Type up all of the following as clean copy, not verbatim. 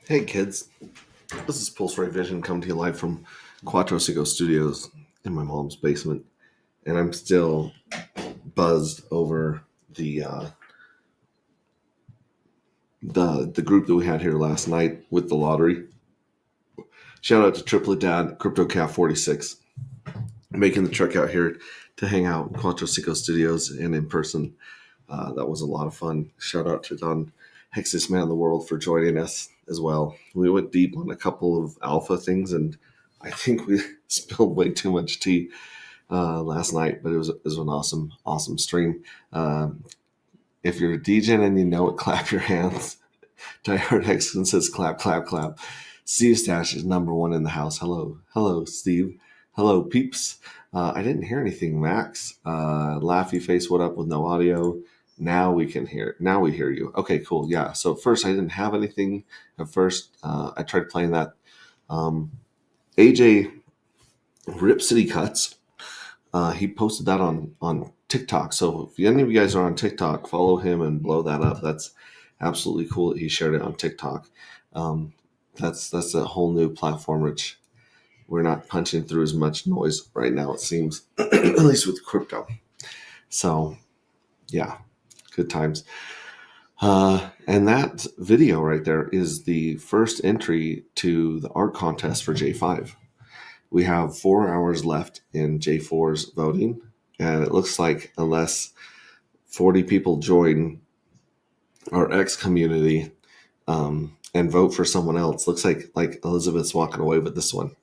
Hey kids, this is Pulse Ray Vision coming to you live from Quattro Cinco Studios in my mom's basement, and I'm still buzzed over the uh, the group that we had here last night with the lottery. Shout out to Triplet Dad, CryptoCat 46, making the trek out here to hang out in Quattro Cinco Studios and in person. That was a lot of fun. Shout out to Don Hexiest Man of the World for joining us as well. We went deep on a couple of alpha things, and I think we spilled way too much tea last night, but it was an awesome stream. If you're a DJ and you know it, clap your hands. Diehard Hexton says clap, clap, clap. Steve Stash is number one in the house. Hello, Steve. Hello, peeps. I didn't hear anything, Max. Laughy face, what up with no audio? Now we can hear. Now we hear you. Okay, cool. Yeah. So at first I didn't have anything. At first, I tried playing that. AJ Rip City Cuts. He posted that on TikTok. So if any of you guys are on TikTok, follow him and blow that up. That's absolutely cool that he shared it on TikTok. That's a whole new platform, which we're not punching through as much noise right now, it seems, at least with crypto. So yeah, good times. And that video right there is the first entry to the art contest for J5. We have 4 hours left in J4's voting, and it looks like unless 40 people join our X community and vote for someone else, looks like Elizabeth's walking away with this one.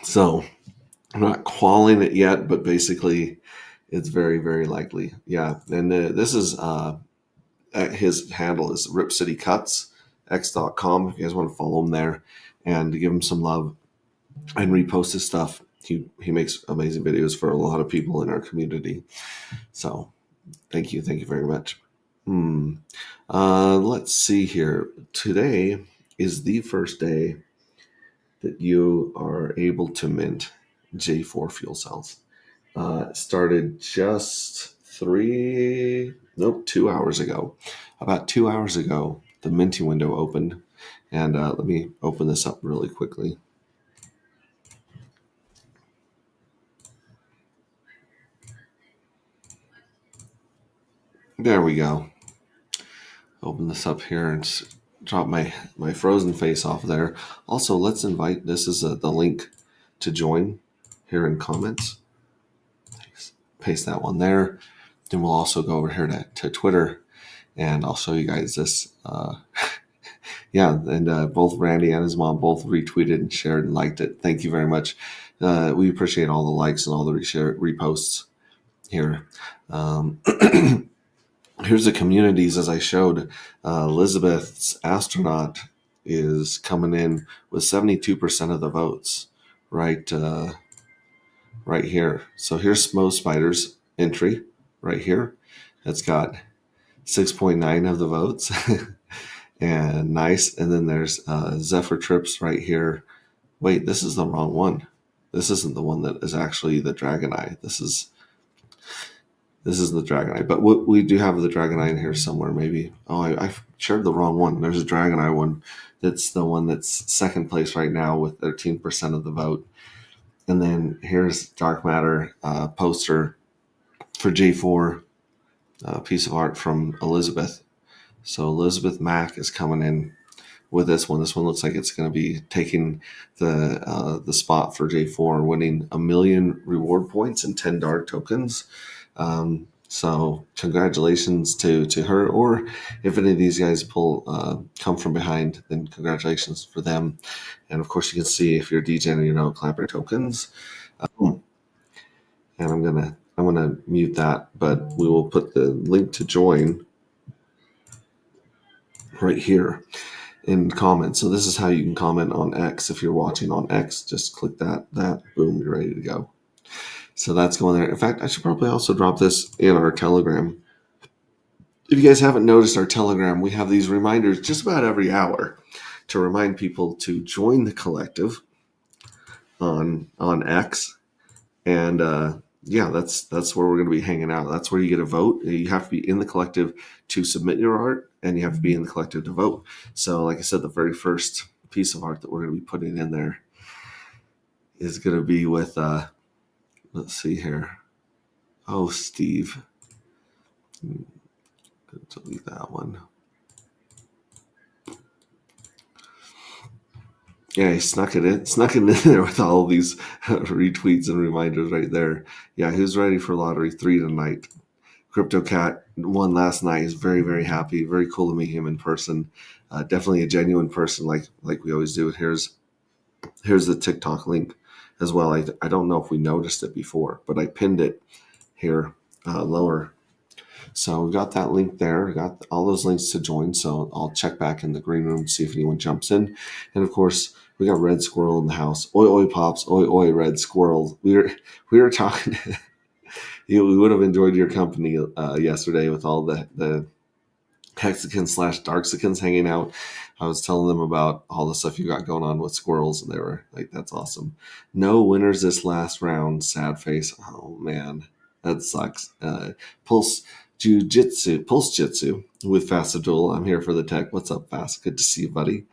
So I'm not calling it yet, but basically it's very, very likely. Yeah, and this is his handle is Rip City Cuts X.com. If you guys want to follow him there and give him some love and repost his stuff. He makes amazing videos for a lot of people in our community. So thank you very much. Let's see here. Today is the first day that you are able to mint J4 fuel cells. Started just 2 hours ago. About 2 hours ago, the minting window opened. And let me open this up really quickly. There we go. Open this up here and drop my frozen face off there. Also, let's invite, this is the link to join here in comments. Paste that one there. Then we'll also go over here to Twitter, and I'll show you guys this. Yeah, and both Randy and his mom both retweeted and shared and liked it. Thank you very much. We appreciate all the likes and all the reposts here. Here's the communities as I showed. Elizabeth's astronaut is coming in with 72% of the votes right here. So here's Smo Spider's entry right here. That's got 6.9 of the votes. And nice. And then there's Zephyr Trips right here. Wait, this is the wrong one. This isn't the one that is actually the Dragon Eye. This is the Dragon Eye, but we do have the Dragon Eye in here somewhere, maybe. Oh, I shared the wrong one. There's a Dragon Eye one. That's the one that's second place right now with 13% of the vote. And then here's Dark Matter poster for J4, piece of art from Elizabeth. So Elizabeth Mack is coming in with this one. This one looks like it's going to be taking the spot for J4, winning 1 million reward points and 10 dark tokens. So congratulations to her, or if any of these guys come from behind, then congratulations for them. And of course you can see if you're DJing, clapper tokens. And I'm gonna mute that, but we will put the link to join right here in comments. So this is how you can comment on X. If you're watching on X, just click that, boom, you're ready to go. So that's going there. In fact, I should probably also drop this in our Telegram. If you guys haven't noticed our Telegram, we have these reminders just about every hour to remind people to join the collective on X. And yeah, that's where we're going to be hanging out. That's where you get a vote. You have to be in the collective to submit your art, and you have to be in the collective to vote. So, like I said, the very first piece of art that we're going to be putting in there is going to be with, let's see here. Oh, Steve. Delete that one. Yeah, he snuck it in there with all of these retweets and reminders right there. Yeah, who's ready for Lottery 3 tonight? Crypto Cat won last night. He's very, very happy. Very cool to meet him in person. Definitely a genuine person, like we always do. Here's the TikTok link as well. I don't know if we noticed it before, but I pinned it here lower. So we got that link there. We got all those links to join. So I'll check back in the green room to see if anyone jumps in. And of course, we got Red Squirrel in the house. Oi, oi, pops. Oi, oi, Red Squirrel. We were talking. We would have enjoyed your company yesterday with all the Hexicans / Darksicans hanging out. I was telling them about all the stuff you got going on with squirrels, and they were like, "That's awesome." No winners this last round. Sad face. Oh man, that sucks. Pulse Jitsu with Fast Duel. I'm here for the tech. What's up, Fast? Good to see you, buddy.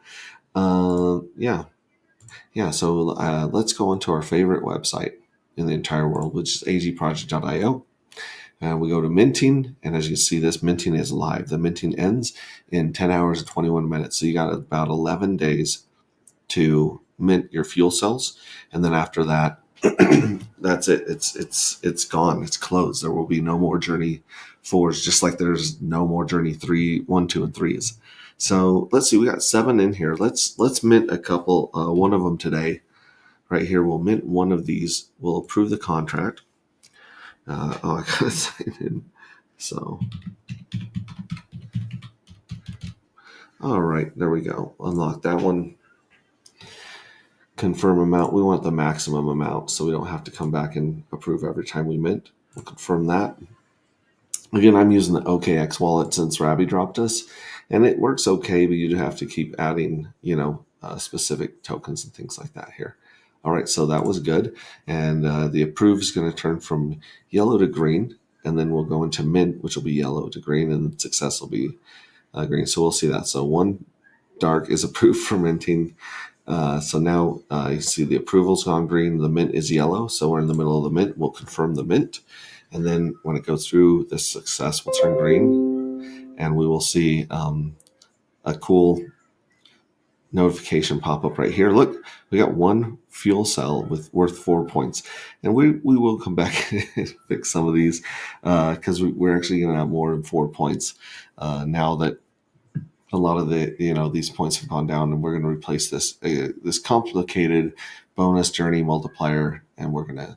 Yeah, yeah. So let's go into our favorite website in the entire world, which is agproject.io. And we go to minting, and as you see, this minting is live. The minting ends in 10 hours and 21 minutes. So you got about 11 days to mint your fuel cells, and then after that, that's it. It's gone. It's closed. There will be no more Journey 4s, just like there's no more Journey 3, 1, 2, and 3s. So let's see. We got 7 in here. Let's mint a couple. One of them today, right here. We'll mint one of these. We'll approve the contract. I gotta sign in. So, all right, there we go. Unlock that one. Confirm amount. We want the maximum amount, so we don't have to come back and approve every time we mint. We'll confirm that. Again, I'm using the OKX wallet since Rabby dropped us, and it works okay, but you do have to keep adding, specific tokens and things like that here. All right, so that was good. And the approve is going to turn from yellow to green, and then we'll go into mint, which will be yellow to green, and success will be green. So we'll see that. So one dark is approved for minting. So now you see the approval's gone green, the mint is yellow. So we're in the middle of the mint. We'll confirm the mint. And then when it goes through, the success will turn green, and we will see a cool notification pop up right here. Look, we got one fuel cell worth 4 points, and we will come back and fix some of these because we're actually going to have more than 4 points now that a lot of these points have gone down, and we're going to replace this complicated bonus journey multiplier, and we're gonna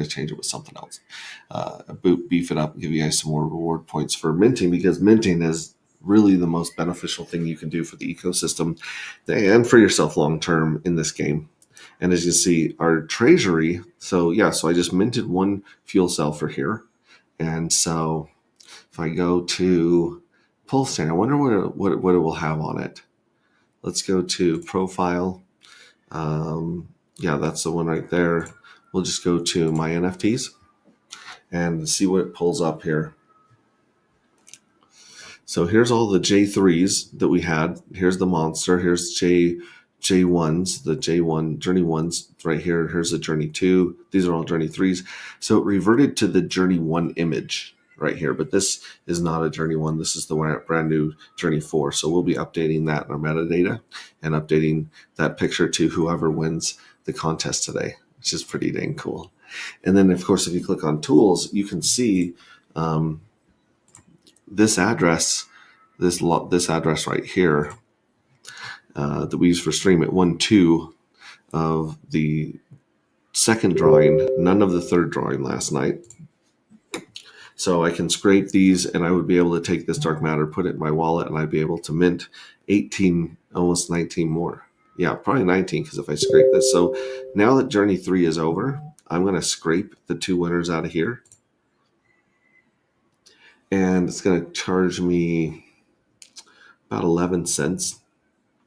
change it with something else. Beef it up and give you guys some more reward points for minting, because minting is really the most beneficial thing you can do for the ecosystem and for yourself long term in this game. And as you see, our treasury. So I just minted one fuel cell for here, and so if I go to Pulse Chain, I wonder what it will have on it. Let's go to profile. That's the one right there. We'll just go to my NFTs and see what it pulls up here. So here's all the J3s that we had. Here's the monster. Here's J1s, the J1 Journey 1s right here. Here's the Journey 2. These are all Journey 3s. So it reverted to the Journey 1 image right here, but this is not a Journey 1. This is the brand new Journey 4. So we'll be updating that in our metadata and updating that picture to whoever wins the contest today, which is pretty dang cool. And then, of course, if you click on tools, you can see this address, this address right here that we use for stream at 1/2 of the second drawing, none of the third drawing last night. So I can scrape these, and I would be able to take this dark matter, put it in my wallet, and I'd be able to mint 18, almost 19 more. Yeah, probably 19, because if I scrape this. So now that Journey 3 is over, I'm going to scrape the 2 winners out of here. And it's going to charge me about 11 cents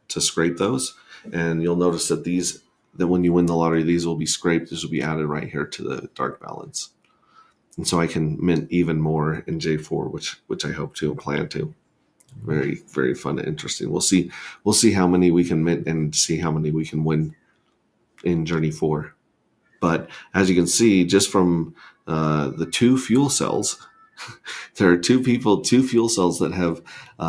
to scrape those. And you'll notice that when you win the lottery, these will be scraped. This will be added right here to the dark balance. And so I can mint even more in J4, which I hope to and plan to. Very, very fun and interesting. We'll see how many we can mint and see how many we can win in Journey 4. But as you can see, just from the 2 fuel cells, there are 2 fuel cells that have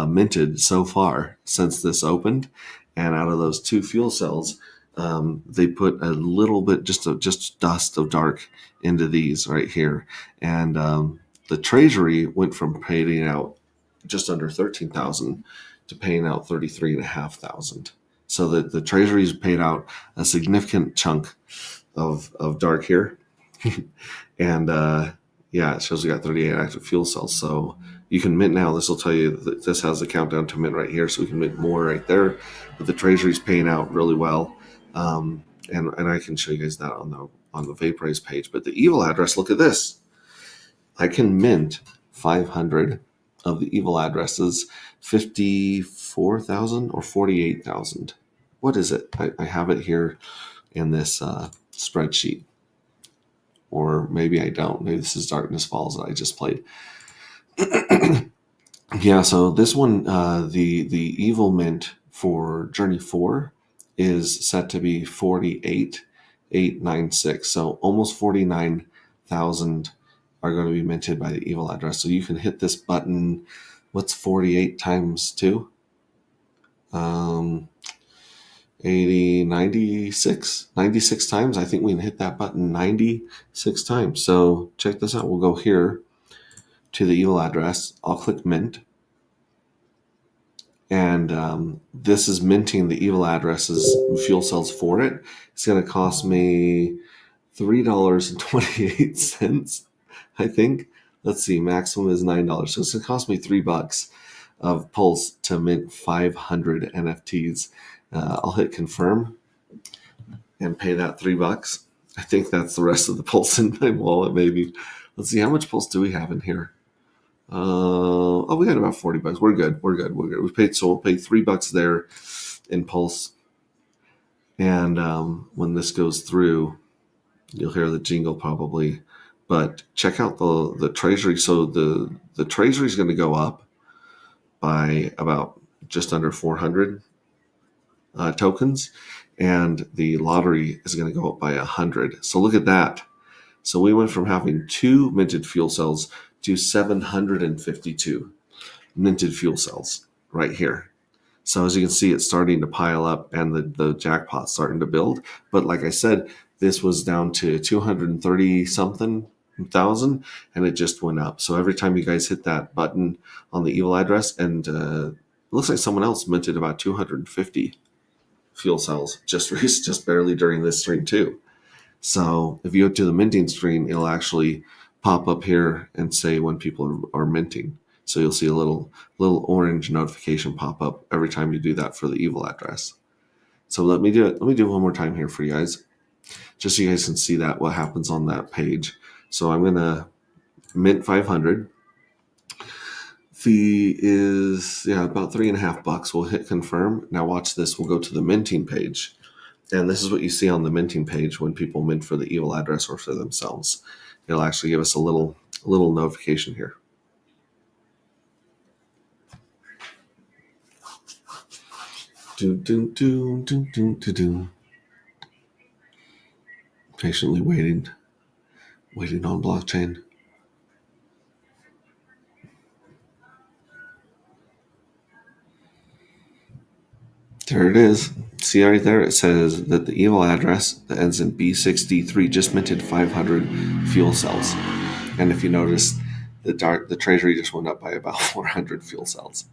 minted so far since this opened. And out of those 2 fuel cells, they put a little bit, just dust of dark into these right here. And the treasury went from paying out just under 13,000 to paying out 33,500. So the treasury's paid out a significant chunk of dark here. And yeah, it shows we got 38 active fuel cells. So you can mint now. This will tell you that this has the countdown to mint right here. So we can mint more right there. But the treasury's paying out really well. And I can show you guys that on the Vaporize page. But the evil address, look at this. I can mint 500 of the evil addresses, 54,000 or 48,000. What is it? I have it here in this spreadsheet. Or maybe I don't. Maybe this is Darkness Falls that I just played. Yeah, so this one, the evil mint for Journey 4 is set to be 48,896. So almost 49,000 are going to be minted by the evil address. So you can hit this button. What's 48 times 2? 80, 96 times. I think we can hit that button 96 times. So check this out. We'll go here to the evil address. I'll click mint. And this is minting the evil addresses fuel cells for it. It's going to cost me $3.28, I think. Let's see, maximum is $9. So it's going to cost me $3 of Pulse to mint 500 NFTs. I'll hit confirm and pay that $3. I think that's the rest of the Pulse in my wallet, maybe. Let's see, how much Pulse do we have in here? We got about $40. We're good. We'll pay $3 there in Pulse. And when this goes through, you'll hear the jingle probably. But check out the treasury. So the treasury is going to go up by about just under 400 tokens, and the lottery is going to go up by 100. So look at that. So we went from having 2 minted fuel cells to 752 minted fuel cells right here. So as you can see, it's starting to pile up and the jackpot's starting to build. But like I said, this was down to 230 something thousand, and it just went up. So every time you guys hit that button on the evil address, and it looks like someone else minted about 250 fuel cells just barely during this stream too. So if you go to the minting screen, it'll actually pop up here and say when people are minting. So you'll see a little orange notification pop up every time you do that for the evil address. So let me do it. Let me do it one more time here for you guys, just so you guys can see that what happens on that page. So I'm gonna mint 500. Fee is about $3.50. We'll hit confirm. Now watch this. We'll go to the minting page, and this is what you see on the minting page when people mint for the evil address or for themselves. It'll actually give us a little notification here. Patiently waiting on blockchain. There it is. See right there, it says that the evil address that ends in B63 just minted 500 fuel cells. And if you notice, the treasury just went up by about 400 fuel cells.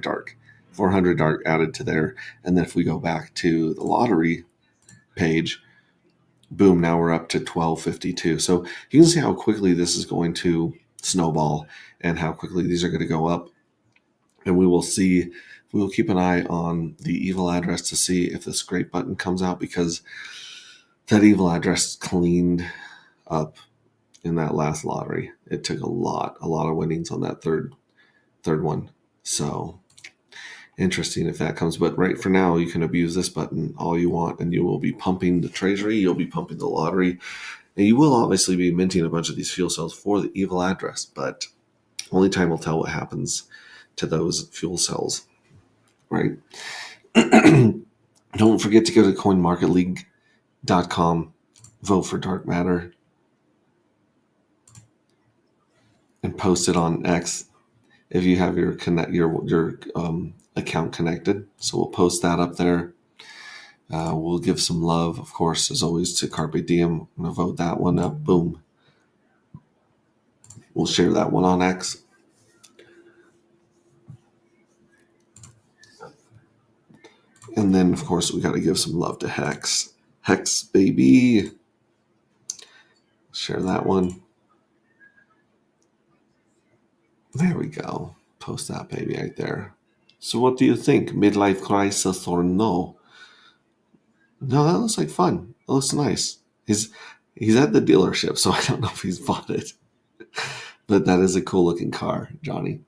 Dark. 400 dark added to there. And then if we go back to the lottery page, boom, now we're up to 1252. So you can see how quickly this is going to snowball and how quickly these are going to go up. And we will keep an eye on the evil address to see if the scrape button comes out, because that evil address cleaned up in that last lottery. It took a lot of winnings on that third one. So interesting if that comes. But right for now, you can abuse this button all you want, and you will be pumping the treasury, you'll be pumping the lottery, and you will obviously be minting a bunch of these fuel cells for the evil address. But only time will tell what happens to those fuel cells, right? Don't forget to go to coinmarketleague.com, vote for dark matter, and post it on X if you have your account connected. So we'll post that up there. We'll give some love, of course, as always, to Carpe Diem. I'm going to vote that one up. Boom. We'll share that one on X. And then, of course, we got to give some love to Hex. Hex, baby. Share that one. There we go. Post that baby right there. So what do you think? Midlife crisis or no? No, that looks like fun. It looks nice. He's at the dealership, so I don't know if he's bought it. But that is a cool looking car, Johnny.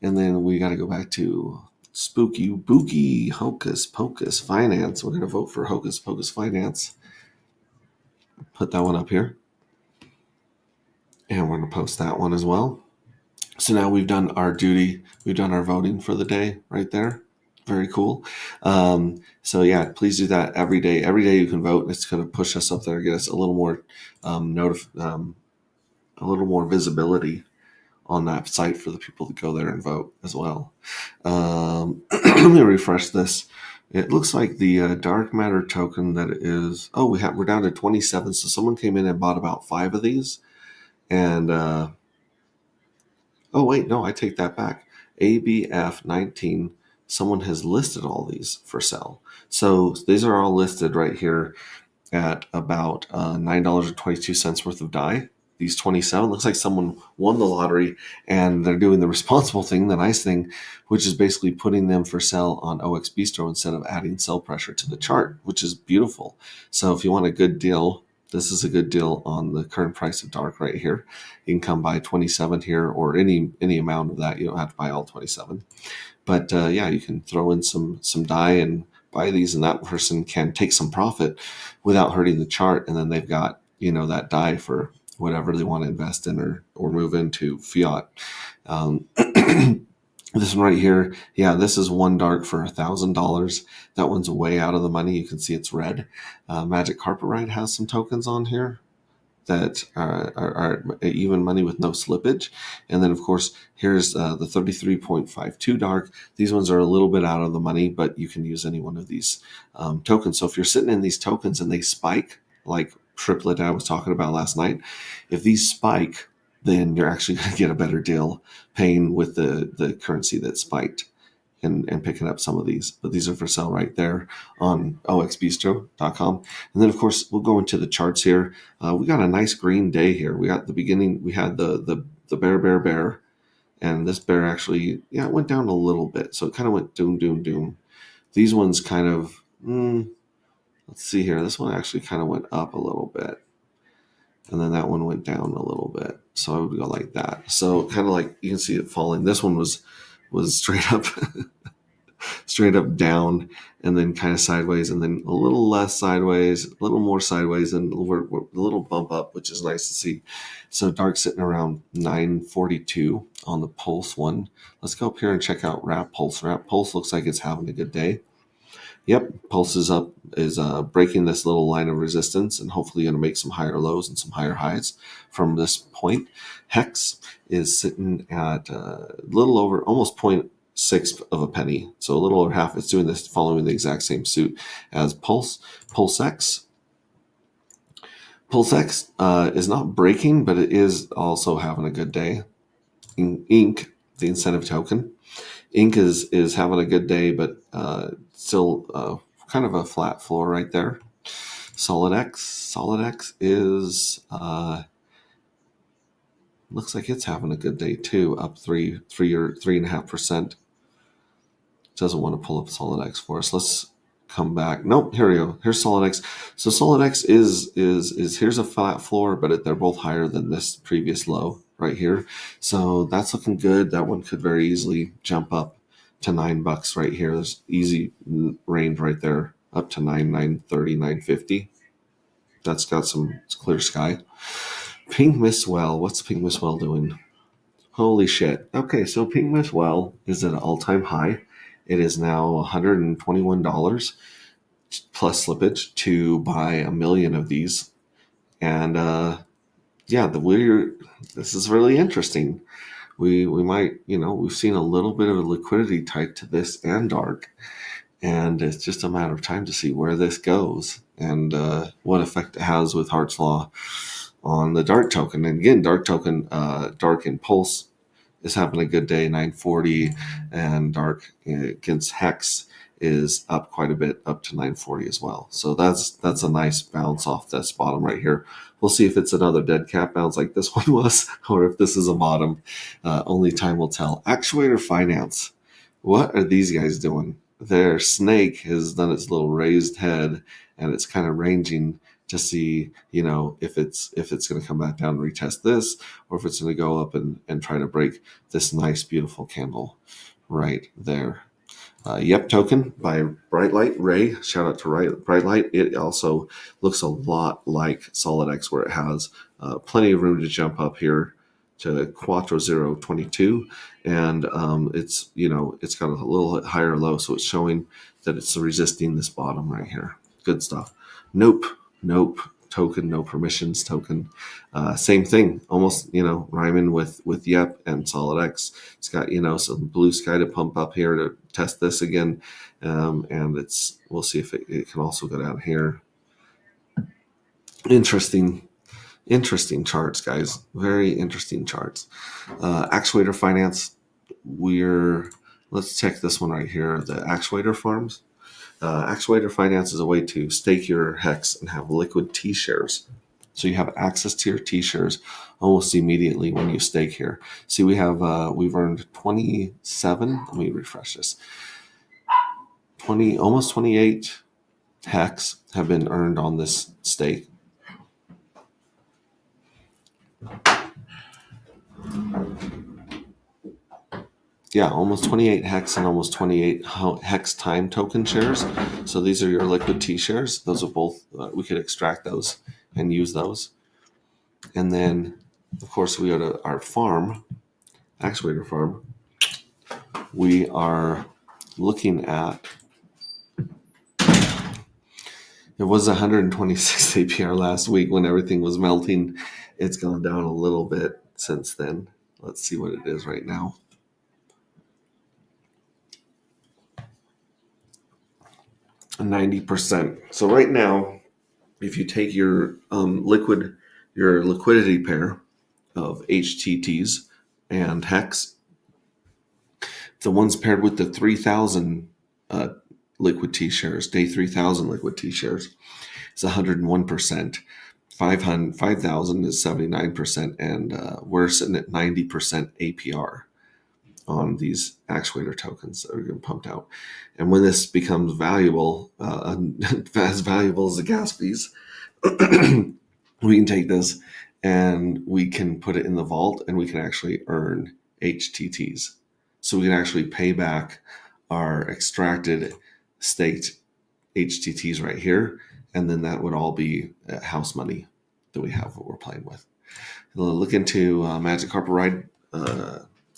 And then we got to go back to Spooky Bookie Hocus Pocus Finance. We're going to vote for Hocus Pocus Finance. Put that one up here. And we're going to post that one as well. So now we've done our duty. We've done our voting for the day right there. Very cool. So yeah, please do that every day. Every day you can vote. It's going to push us up there, get us a little more a little more visibility on that site for the people to go there and vote as well. Let me refresh this. It looks like the dark matter token that is. Oh, we're down to 27. So someone came in and bought about 5 of these, and oh wait, no, I take that back. ABF 19. Someone has listed all these for sale. So these are all listed right here at about $9.22 worth of DAI. These 27, looks like someone won the lottery and they're doing the responsible thing, the nice thing, which is basically putting them for sale on OX Bistro instead of adding sell pressure to the chart, which is beautiful. So if you want a good deal, this is a good deal on the current price of dark right here. You can come buy 27 here or any amount of that. You don't have to buy all 27. But yeah, you can throw in some DAI and buy these, and that person can take some profit without hurting the chart. And then they've got, that DAI for whatever they want to invest in or move into fiat. This one right here, yeah, this is one dark for $1,000. That one's way out of the money. You can see it's red. Magic Carpet Ride has some tokens on here that are even money with no slippage. And then, of course, here's the 33.52 dark. These ones are a little bit out of the money, but you can use any one of these tokens. So if you're sitting in these tokens and they spike, like Triplet I was talking about last night, if these spike, then you're actually going to get a better deal paying with the currency that spiked and picking up some of these. But these are for sale right there on oxbistro.com. And then, of course, we'll go into the charts here. We got a nice green day here. We got the beginning. We had the bear. And this bear actually, it went down a little bit. So it kind of went doom. These ones kind of, let's see here. This one actually kind of went up a little bit. And then that one went down a little bit. So I would go like that. So kind of like you can see it falling. This one was straight up straight up down and then kind of sideways and then a little less sideways, a little more sideways, and we're a little bump up, which is nice to see. So dark sitting around 942 on the pulse one. Let's go up here and check out Wrap Pulse. Wrap Pulse looks like it's having a good day. Yep, Pulse is up, is breaking this little line of resistance and hopefully going to make some higher lows and some higher highs from this point. Hex is sitting at a little over, almost 0.6 of a penny, so a little over half. It's doing this, following the exact same suit as Pulse. PulseX is not breaking, but it is also having a good day. Ink, the incentive token. Ink is having a good day, but still kind of a flat floor right there. SolidX is looks like it's having a good day too, up 3.5%. Doesn't want to pull up SolidX for us. Let's come back. Nope, here we go. Here's SolidX. So SolidX is here's a flat floor, but they're both higher than this previous low right here. So that's looking good. That one could very easily jump up to $9 right here. There's easy range right there up to 930, 950. That's got some clear sky. Pink Miss Well. What's Pink Miss Well doing? Holy shit. Okay, so Pink Miss Well is at an all-time high. It is now $121 plus slippage to buy a million of these. And yeah, this is really interesting. We might, we've seen a little bit of a liquidity tied to this and dark, and it's just a matter of time to see where this goes and what effect it has with Hart's Law on the dark token. And again, dark token, dark impulse is having a good day, 940, and dark against hex is up quite a bit, up to 940 as well. So that's a nice bounce off this bottom right here. We'll see if it's another dead cat bounce like this one was, or if this is a bottom. Only time will tell. Actuator Finance. What are these guys doing? Their snake has done its little raised head, and it's kind of ranging to see, if it's going to come back down and retest this, or if it's going to go up and try to break this nice, beautiful candle right there. Yep token by Bright Light Ray. Shout out to Bright Light. It also looks a lot like SolidX, where it has plenty of room to jump up here to 4022, and it's got a little higher low, so it's showing that it's resisting this bottom right here. Good stuff. Nope token, no permissions token. Same thing, almost, rhyming with Yep and SolidX. It's got, some blue sky to pump up here to test this again. And we'll see if it can also go down here. Interesting charts, guys. Very interesting charts. Actuator Finance. Let's check this one right here. The Actuator Farms. Actuator Finance is a way to stake your HEX and have liquid T-shares. So you have access to your T-shares almost immediately when you stake here. See, we've earned 27. Let me refresh this. Almost 28 HEX have been earned on this stake. Yeah, almost 28 hex and almost 28 hex time token shares. So these are your liquid T shares. Those are both, we could extract those and use those. And then, of course, we go to our farm, Actuator Farm. We are looking at, it was 126 APR last week when everything was melting. It's gone down a little bit since then. Let's see what it is right now. 90%. So right now, if you take your liquidity pair of HTTs and hex, the ones paired with the 3,000 liquid T shares, day 3,000 liquid T shares, is 101%. 5,000 is 79%, and we're sitting at 90% APR on these actuator tokens that are getting pumped out. And when this becomes valuable, as valuable as the gas fees, we can take this and we can put it in the vault and we can actually earn HTTs. So we can actually pay back our extracted staked HTTs right here. And then that would all be house money that we have, what we're playing with. We'll look into Magic Carpet Ride,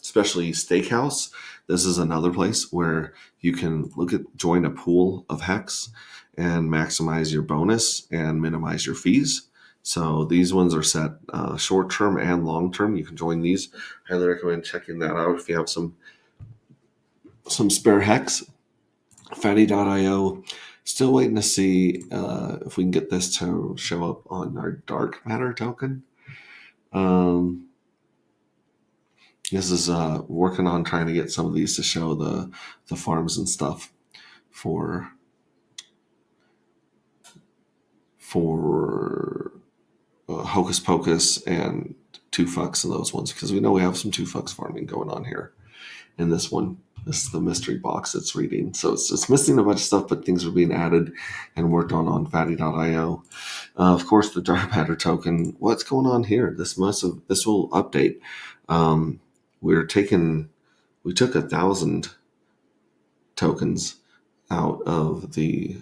especially Steakhouse. This is another place where you can join a pool of hex and maximize your bonus and minimize your fees. So these ones are set short-term and long-term. You can join these. Highly recommend checking that out if you have some spare hex. Fatty.io. Still waiting to see if we can get this to show up on our dark matter token. This is working on trying to get some of these to show the farms and stuff for Hocus Pocus and 2Fucks and those ones, because we know we have some 2Fucks farming going on here in this one. This is the mystery box it's reading. So it's missing a bunch of stuff, but things are being added and worked on Fatty.io. Of course, the dark matter token. What's going on here? This will update. We took 1,000 tokens out of the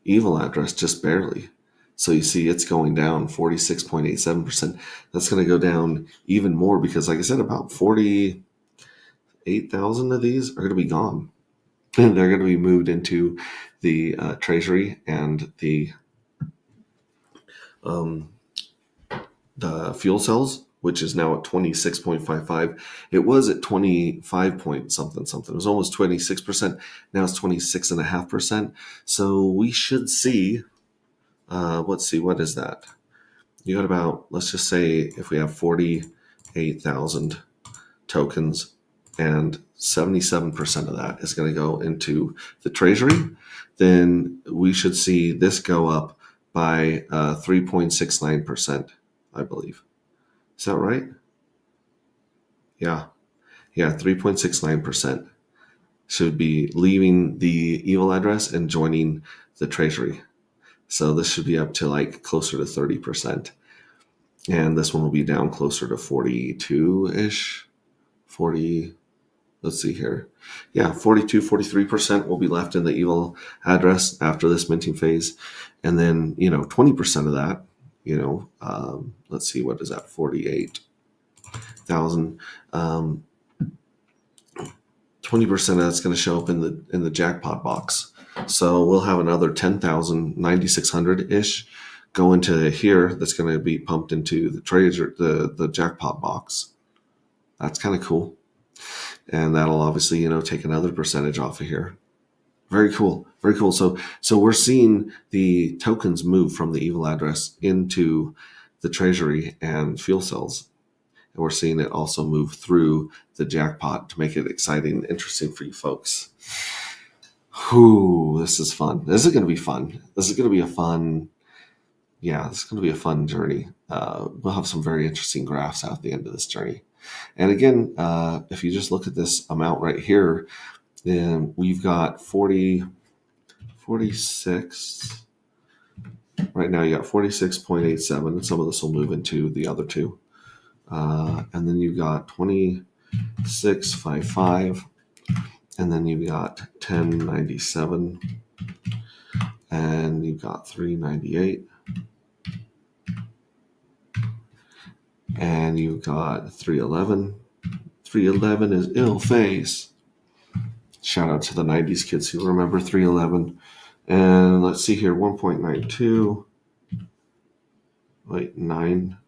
evil address, just barely. So you see it's going down 46.87%. That's going to go down even more because, like I said, about 48,000 of these are going to be gone. And they're going to be moved into the treasury and the fuel cells, which is now at 26.55. It was at 25 point something. It was almost 26%. Now it's 26.5%. So we should see, let's see, what is that? You got about, let's just say if we have 48,000 tokens and 77% of that is going to go into the treasury, then we should see this go up by 3.69%, I believe. Is that right? Yeah. 3.69% should be leaving the evil address and joining the treasury. So this should be up to like closer to 30%. And this one will be down closer to 42-ish. 40, let's see here. Yeah, 42, 43% will be left in the evil address after this minting phase. And then, 20% of that, let's see, what is that? 48,000. 20% of that's going to show up in the jackpot box. So we'll have another 10,000, 9,600-ish go into here. That's going to be pumped into the treasure, the jackpot box. That's kind of cool. And that'll obviously, take another percentage off of here. Very cool. Very cool. So we're seeing the tokens move from the evil address into the treasury and fuel cells. And we're seeing it also move through the jackpot to make it exciting and interesting for you folks. Whew, this is fun. This is going to be fun. This is going to be a fun journey. We'll have some very interesting graphs out at the end of this journey. And again, if you just look at this amount right here, then we've got 46. Right now you got 46.87, and some of this will move into the other two. And then you've got 26.55, and then you've got 10.97, and you've got 3.98, and you've got 3.11. 3.11 is ill face. Shout out to the 90s kids who remember 3.11. And let's see here, 1.92. Wait, 9.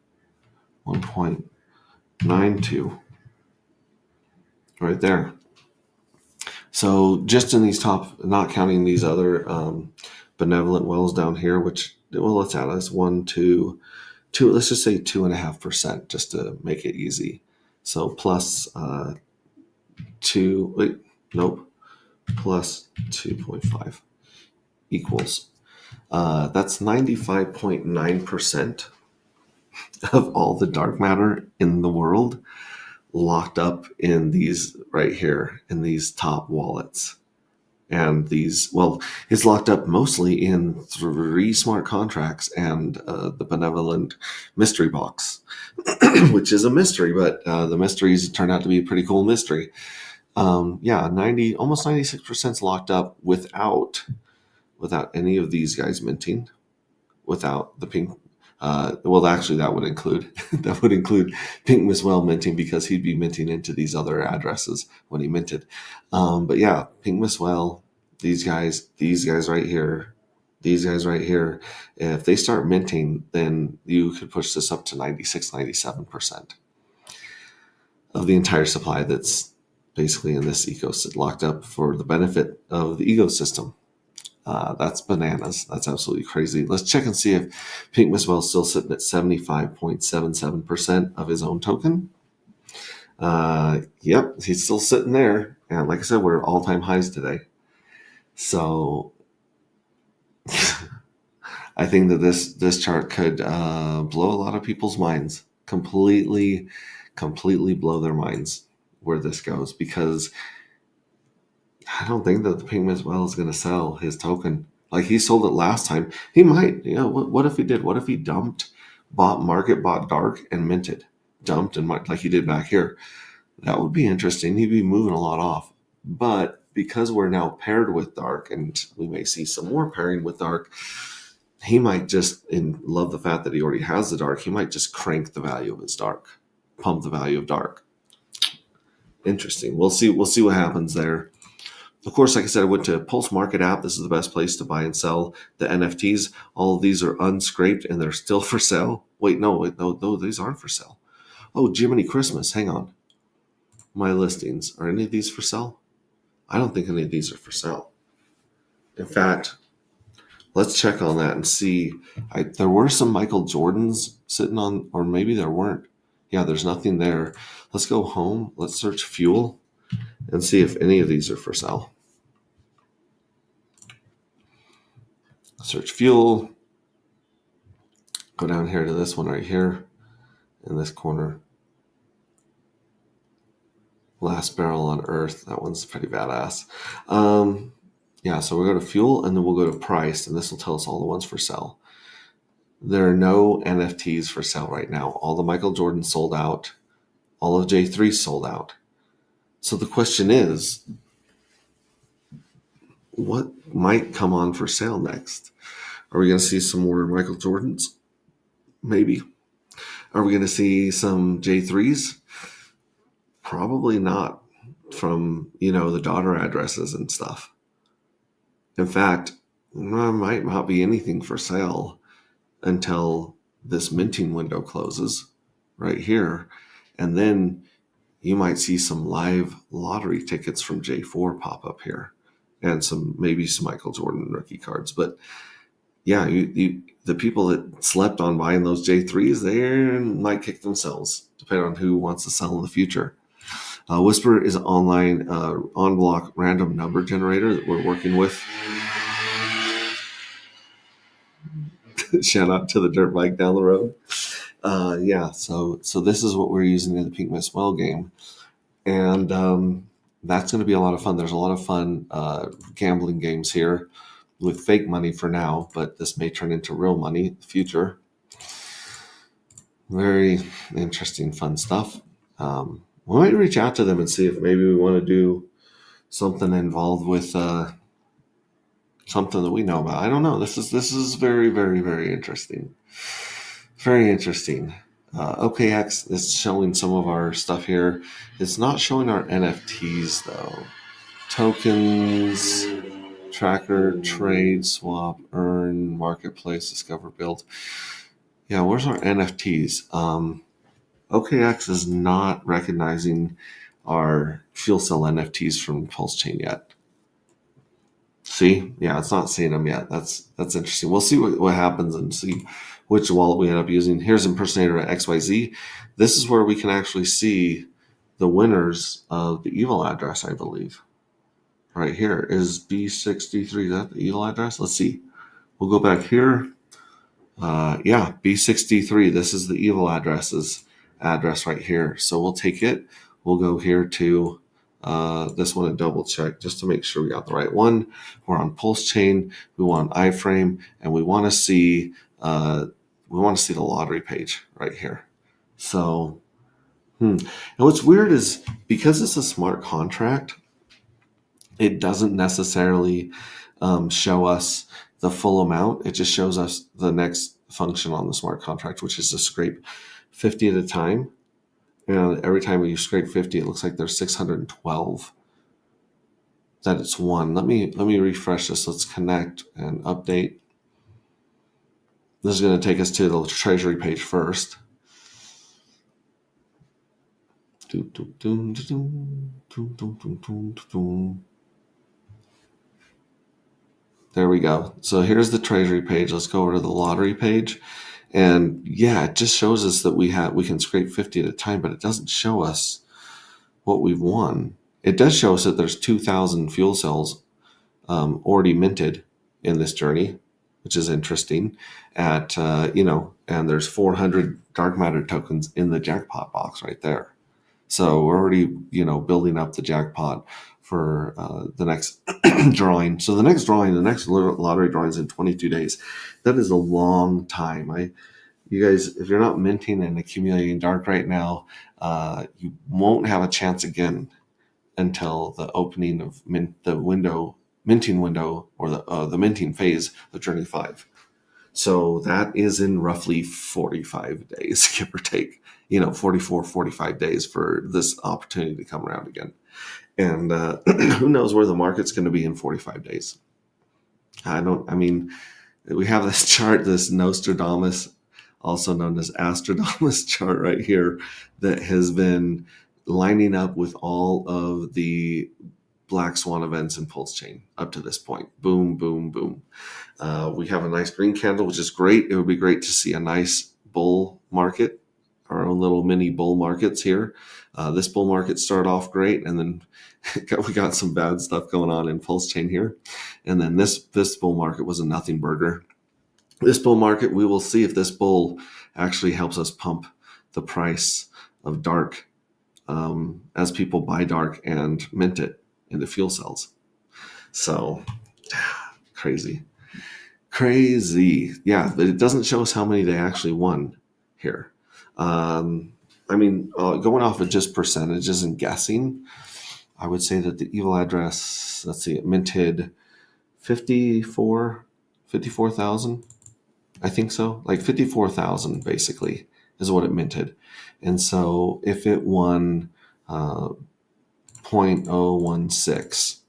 1.92 right there. So just in these top, not counting these other benevolent wells down here, which, well, let's add this 1, 2, let's just say 2.5% just to make it easy. So plus 2.5 equals, that's 95.9% of all the dark matter in the world locked up in these right here, in these top wallets. And these, well, it's locked up mostly in 3 smart contracts and the benevolent mystery box, which is a mystery, but the mysteries turn out to be a pretty cool mystery. Almost 96% is locked up without any of these guys minting, without the pink. Actually, that would include Pink Miss Well minting, because he'd be minting into these other addresses when he minted. But yeah, Pink Miss Well, these guys right here, if they start minting, then you could push this up to 96, 97% of the entire supply that's basically in this ecosystem, locked up for the benefit of the ecosystem. That's bananas. That's absolutely crazy. Let's check and see if Pink Miss Well is still sitting at 75.77% of his own token. Yep, he's still sitting there. And like I said, we're at all-time highs today. So I think that this chart could blow a lot of people's minds, completely blow their minds where this goes, because I don't think that the Pink Miss Well is going to sell his token. Like he sold it last time. He might. What if he did? What if he bought dark and minted, dumped and like he did back here? That would be interesting. He'd be moving a lot off. But because we're now paired with dark, and we may see some more pairing with dark, he might just, and love the fact that he already has the dark, he might just crank the value of his dark, pump the value of dark. Interesting. We'll see what happens there. Of course, like I said, I went to Pulse Market app. This is the best place to buy and sell the NFTs. All of these are unscraped and they're still for sale. Wait, no, these aren't for sale. Oh, Jiminy Christmas. Hang on. My listings. Are any of these for sale? I don't think any of these are for sale. In fact, let's check on that and see. There were some Michael Jordans sitting on, or maybe there weren't. Yeah, there's nothing there. Let's go home. Let's search fuel and see if any of these are for sale. Search fuel. Go down here to this one right here in this corner. Last barrel on Earth. That one's pretty badass. Yeah, so we'll go to fuel and then we'll go to price, and this will tell us all the ones for sale. There are no NFTs for sale right now. All the Michael Jordan sold out. All of J3 sold out. So the question is, what might come on for sale next? Are we going to see some more Michael Jordans? Maybe. Are we going to see some J3s? Probably not, from, the daughter addresses and stuff. In fact, there might not be anything for sale until this minting window closes right here. And then you might see some live lottery tickets from J4 pop up here, and maybe some Michael Jordan rookie cards. But yeah, the people that slept on buying those J3s, they might kick themselves, depending on who wants to sell in the future. Whisper is an online on-block random number generator that we're working with. Shout out to the dirt bike down the road. Yeah, so this is what we're using in the Pink Miss Well game. And that's going to be a lot of fun. There's a lot of fun gambling games here with fake money for now, but this may turn into real money in the future. Very interesting, fun stuff. We might reach out to them and see if maybe we want to do something involved with something that we know about. I don't know. This is very, very, very interesting. Very interesting. OKX is showing some of our stuff here. It's not showing our NFTs though. Tokens, tracker, trade, swap, earn, marketplace, discover, build. Yeah, where's our NFTs? OKX is not recognizing our fuel cell NFTs from Pulse Chain yet. See? Yeah, it's not seeing them yet. That's interesting. We'll see what happens and see which wallet we end up using. Here's impersonator at XYZ. This is where we can actually see the winners of the evil address, I believe. Right here is B63. Is that the evil address? Let's see. We'll go back here. Yeah, B63. This is the evil address right here. So we'll take it. We'll go here to this one and double check just to make sure we got the right one. We're on Pulse Chain. We want iframe, and we want to see the lottery page right here. So, and what's weird is because it's a smart contract, it doesn't necessarily show us the full amount. It just shows us the next function on the smart contract, which is to scrape 50 at a time. And every time you scrape 50, it looks like there's 612 that it's won. Let me refresh this. Let's connect and update. This is going to take us to the treasury page first. There we go. So here's the treasury page. Let's go over to the lottery page. And yeah, it just shows us that we can scrape 50 at a time, but it doesn't show us what we've won. It does show us that there's 2,000 fuel cells already minted in this journey, which is interesting. And there's 400 dark matter tokens in the jackpot box right there. So we're already, building up the jackpot for the next drawing. So the next lottery drawing is in 22 days. That is a long time. You guys, if you're not minting and accumulating dark right now, you won't have a chance again until the opening of minting window, or the minting phase of Journey 5. So that is in roughly 45 days, give or take, 44, 45 days for this opportunity to come around again. And who knows where the market's going to be in 45 days. We have this chart, this Nostradamus, also known as Astrodamus chart right here, that has been lining up with all of the black swan events in Pulse Chain up to this point. Boom, boom, boom. We have a nice green candle, which is great. It would be great to see a nice bull market, our own little mini bull markets here. This bull market started off great, and then we got some bad stuff going on in Pulse Chain here. And then this bull market was a nothing burger. This bull market, we will see if this bull actually helps us pump the price of dark as people buy dark and mint it into fuel cells. So crazy. Yeah, but it doesn't show us how many they actually won here. Going off of just percentages and guessing, I would say that the evil address, let's see, it minted 54,000. I think so. Like 54,000 basically is what it minted. And so if it won 0.016,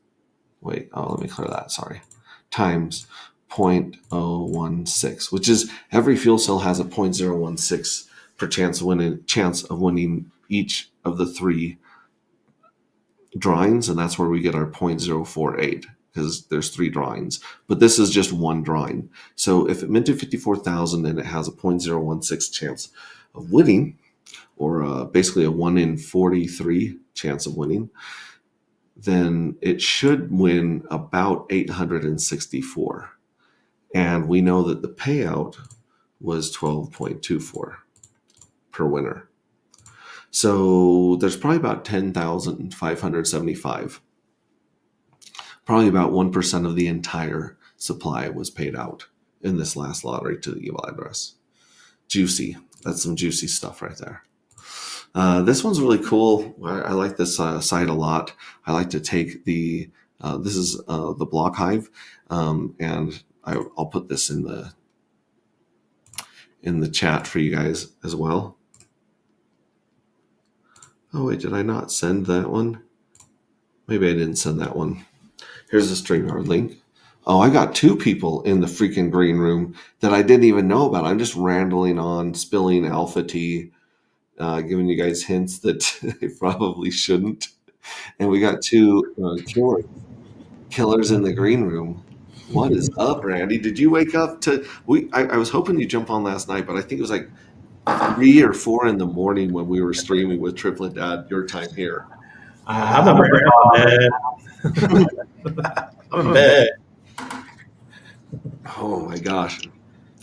let me clear that, sorry, times 0.016, which is every fuel cell has a 0.016 per chance of winning each of the 3 drawings, and that's where we get our 0.048, because there's 3 drawings, but this is just one drawing. So if it minted 54,000 and it has a 0.016 chance of winning, or basically a 1 in 43 chance of winning, then it should win about 864. And we know that the payout was 12.24 per winner. So there's probably about 10,575. Probably about 1% of the entire supply was paid out in this last lottery to the evil address. Juicy. That's some juicy stuff right there. This one's really cool. I like this site a lot. I like to take this is the block hive, and I'll put this in the chat for you guys as well. Oh wait, did I not send that one? Maybe I didn't send that one. Here's the StreamYard link. Oh, I got 2 people in the freaking green room that I didn't even know about. I'm just rambling on, spilling alpha tea, giving you guys hints that I probably shouldn't. And we got 2 killers in the green room. What is up, Randy? Did you wake up to... I was hoping you'd jump on last night, but I think it was like 3 or 4 in the morning when we were streaming with Triplet Dad, your time here. I'm in bed. I'm in bed. Oh my gosh.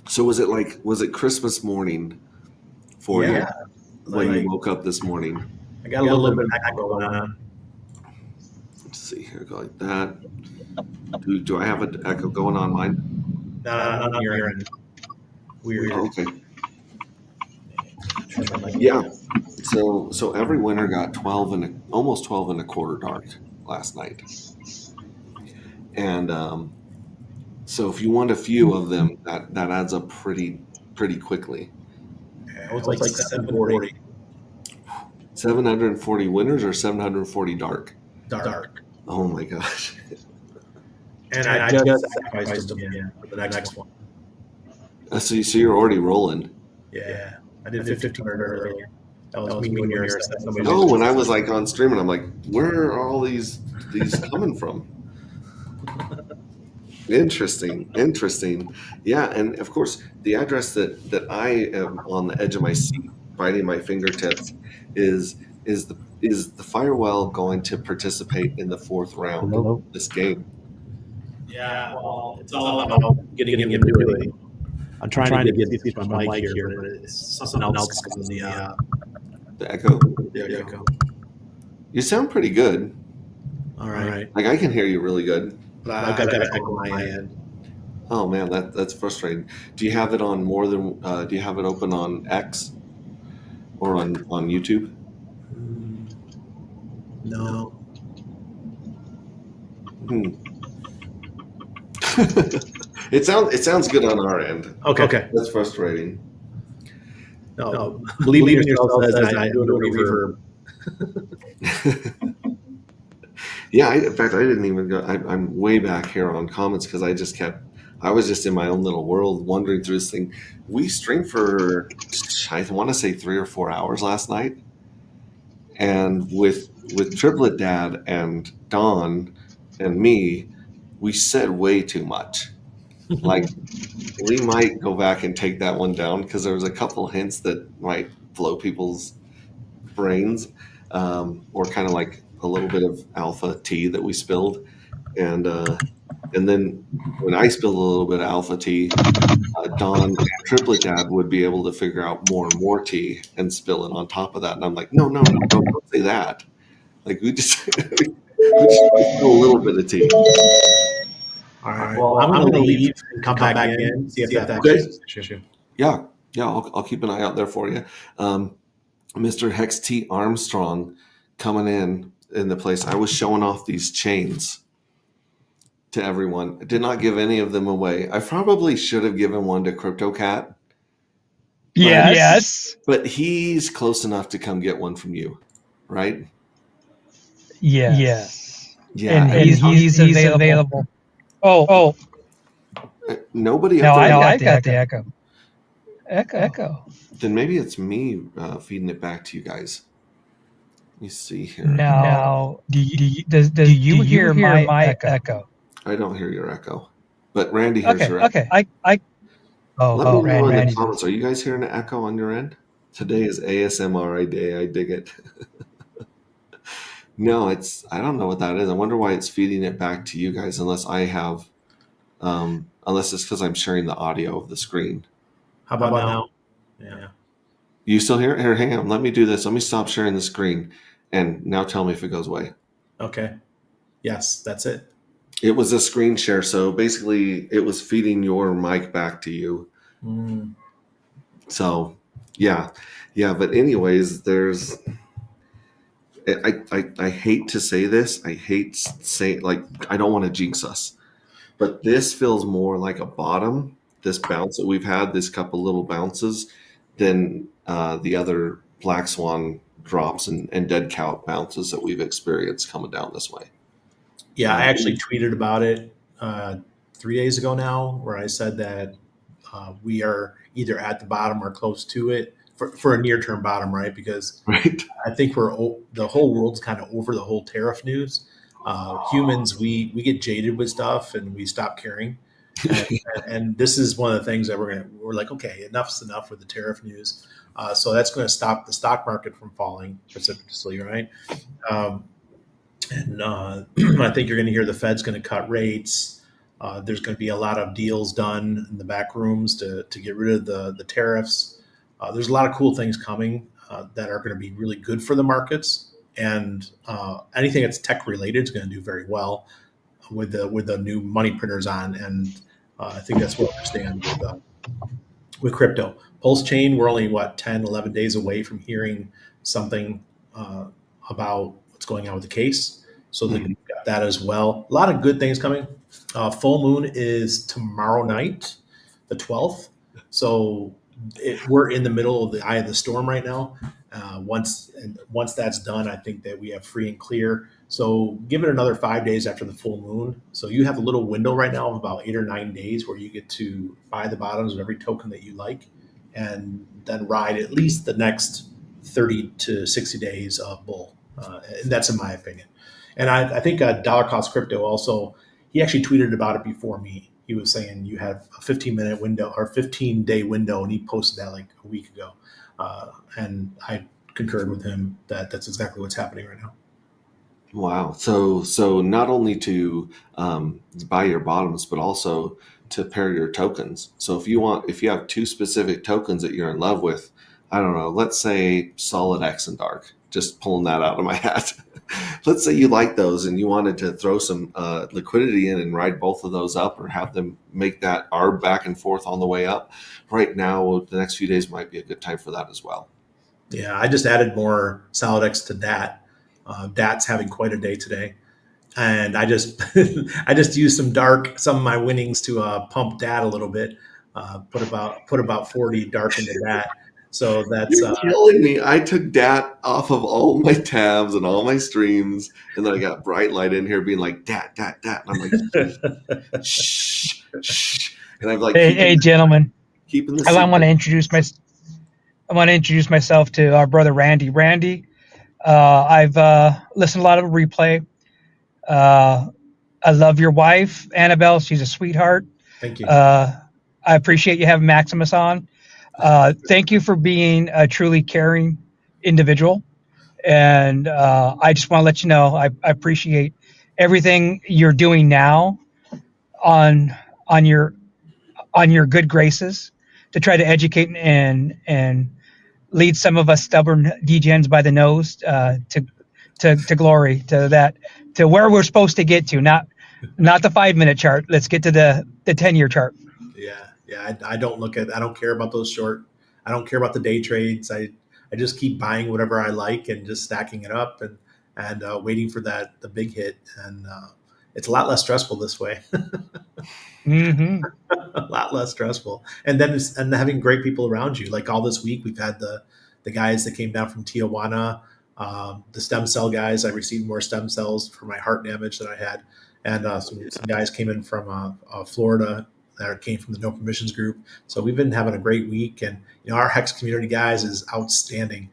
So was it Christmas morning for you when you woke up this morning? I got a little bit of echo going on. Let's see here, go like that. Do I have an echo going on mine? No, not on your end. Weird. Oh, okay. Yeah. So every winner got almost 12 and a quarter dark last night. And so if you want a few of them, that adds up pretty quickly. Yeah, it was like 740. 740 winners or 740 dark? Dark. Oh my gosh. And I just sacrificed them again for the next one. So you're already rolling. Yeah. I did 1,500 earlier. That was me when you were... No, when I was like on stream and I'm like, where are all these coming from? Interesting. Yeah, and of course, the address that I am on the edge of my seat, biting my fingertips, is the Firewell going to participate in the 4th round of this game? Yeah, well, it's all about getting him to do it. I'm trying to get these on my mic here, but it's something else because of the echo. The echo. You sound pretty good. All right. Like I can hear you really good. But I've got that echo on my end. Oh man, that's frustrating. Do you have it on more than? Do you have it open on X or on YouTube? No. Hmm. It sounds good on our end. Okay. That's frustrating. No, believe in yourself says I'm doing a reverb. Yeah, in fact, I didn't even go. I'm way back here on comments because I was just in my own little world wandering through this thing. We streamed for, I want to say 3 or 4 hours last night. And with Triplet Dad and Don and me, we said way too much. Like, we might go back and take that one down because there was a couple hints that might blow people's brains, or kind of like a little bit of alpha tea that we spilled, and then when I spilled a little bit of alpha tea, Don and Triplet Dad would be able to figure out more and more tea and spill it on top of that, and I'm like, no, don't say that. Like we just we just want to spill a little bit of tea. All right. Well, I'm going to leave and come back in, see if that fixes the issue. Yeah, I'll keep an eye out there for you. Mr. Hex T Armstrong coming in the place. I was showing off these chains to everyone. I did not give any of them away. I probably should have given one to Crypto Cat. Yes. But he's close enough to come get one from you, right? Yes. Yeah. And he's available. Oh. Nobody No, up there. I got the echo. Echo. Then maybe it's me feeding it back to you guys. Let me see here. Now, do you hear my echo? I don't hear your echo, but Randy hears your echo. Okay. Let me know in the comments. Are you guys hearing an echo on your end? Today is ASMR day. I dig it. No, I don't know what that is. I wonder why it's feeding it back to you guys, unless it's because I'm sharing the audio of the screen. How about now? Yeah. You still hear it? Here, hang on. Let me do this. Let me stop sharing the screen, and now tell me if it goes away. Okay. Yes, that's it. It was a screen share, so basically it was feeding your mic back to you. So, yeah. But anyways, there's. I hate to say this. I hate saying, like, I don't want to jinx us, but this feels more like a bottom. This bounce that we've had, this couple little bounces, than the other Black Swan drops and dead cow bounces that we've experienced coming down this way. Yeah, I actually tweeted about it 3 days ago now, where I said that we are either at the bottom or close to it for a near-term bottom, right? Because I think the whole world's kind of over the whole tariff news. Humans, we get jaded with stuff and we stop caring. And this is one of the things that we're like, okay, enough's enough with the tariff news. So that's going to stop the stock market from falling precipitously, right? And I think you're going to hear the Fed's going to cut rates. There's going to be a lot of deals done in the back rooms to get rid of the tariffs. There's a lot of cool things coming that are going to be really good for the markets. And anything that's tech related is going to do very well with the new money printers on. And I think that's where we stand with crypto. Pulse Chain, we're only, 10, 11 days away from hearing something about what's going on with the case. So we've got that as well. A lot of good things coming. Full moon is tomorrow night, the 12th. So we're in the middle of the eye of the storm right now. Once that's done, I think that we have free and clear. So give it another 5 days after the full moon. So you have a little window right now of about 8 or 9 days where you get to buy the bottoms of every token that you like, and then ride at least the next 30 to 60 days of bull. And that's in my opinion. And I think Dollar Cost Crypto also, he actually tweeted about it before me. He was saying you have a 15-minute window or 15-day window, and he posted that like a week ago. And I concurred with him that that's exactly what's happening right now. Wow. So not only to buy your bottoms, but also to pair your tokens. So if you have two specific tokens that you're in love with, I don't know, let's say Solid X and Dark, just pulling that out of my hat. Let's say you like those and you wanted to throw some liquidity in and ride both of those up, or have them make that arb back and forth on the way up. Right now, the next few days might be a good time for that as well. Yeah, I just added more Solid X to DAT. DAT's having quite a day today. and I just I just used some of my winnings to pump dat a little bit. Put about 40 dark into that. So that's You're killing me. I took dat off of all my tabs and all my streams, and then I got Bright Light in here being like dat dat dat, and I'm like shh shh, and I'm like Hey, gentlemen, keeping the I want to secret. introduce myself to our brother Randy. Randy, I've listened to a lot of replay. Uh, I love your wife, Annabelle. She's a sweetheart. Thank you. I appreciate you having Maximus on. Thank you for being a truly caring individual. And I just want to let you know I appreciate everything you're doing now on on your on your good graces to try to educate and lead some of us stubborn degens by the nose to glory, to where we're supposed to get to, not the 5 minute chart. Let's get to the 10 year chart. Yeah. I don't care about those short. I don't care about the day trades. I just keep buying whatever I like and just stacking it up and waiting for the big hit. And it's a lot less stressful this way. Mm-hmm. A lot less stressful. And then and having great people around you. Like all this week, we've had the guys that came down from Tijuana, the stem cell guys. I received more stem cells for my heart damage that I had, and some guys came in from Florida that came from the No Permissions group. So we've been having a great week, and our Hex community guys is outstanding.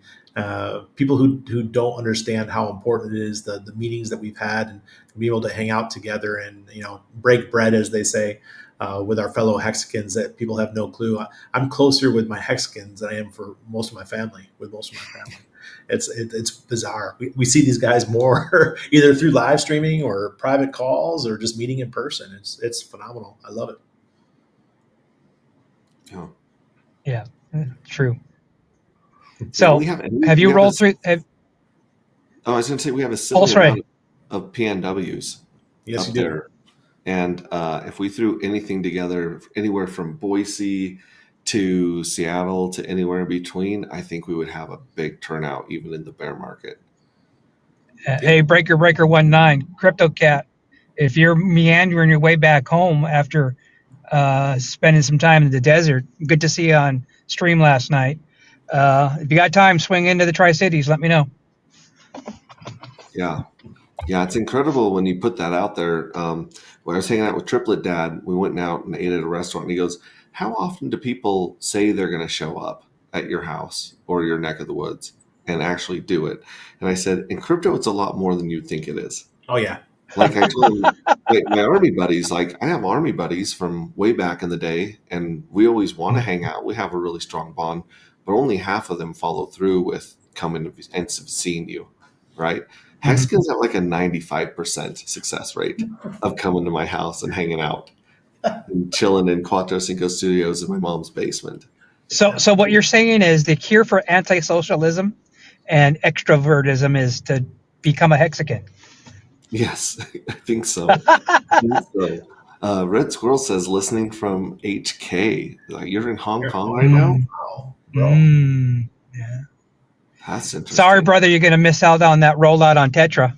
People who don't understand how important it is, the meetings that we've had, and be able to hang out together and break bread, as they say, with our fellow Hexicans, that people have no clue. I'm closer with my Hexicans than I am for most of my family. It's bizarre. We see these guys more either through live streaming or private calls or just meeting in person. It's phenomenal. I love it. Oh. Yeah, true. So, have you rolled through? I was going to say we have a silly amount of PNWs Yes, up you do. there. And if we threw anything together, anywhere from Boise to Seattle to anywhere in between, I think we would have a big turnout, even in the bear market. Hey, Breaker 19, Crypto Cat, if you're meandering your way back home after spending some time in the desert, good to see you on stream last night. If you got time, swing into the Tri-Cities. Let me know. Yeah, it's incredible when you put that out there. When I was hanging out with Triplet Dad, we went out and ate at a restaurant, and he goes, "How often do people say they're going to show up at your house or your neck of the woods and actually do it?" And I said, "In crypto, it's a lot more than you think it is." Oh yeah. Like I told him, my army buddies, like I have army buddies from way back in the day, and we always want to hang out. We have a really strong bond, but only half of them follow through with coming and seeing you, right? Hexicans have like a 95% success rate of coming to my house and hanging out and chilling in Cuatro Cinco Studios in my mom's basement. So what you're saying is the cure for anti-socialism and extrovertism is to become a Hexican. Yes, I think so. Red Squirrel says, listening from HK. Like, you're in Hong Kong right now? Wow, bro. Yeah. That's interesting. Sorry, brother, you're going to miss out on that rollout on Tetra,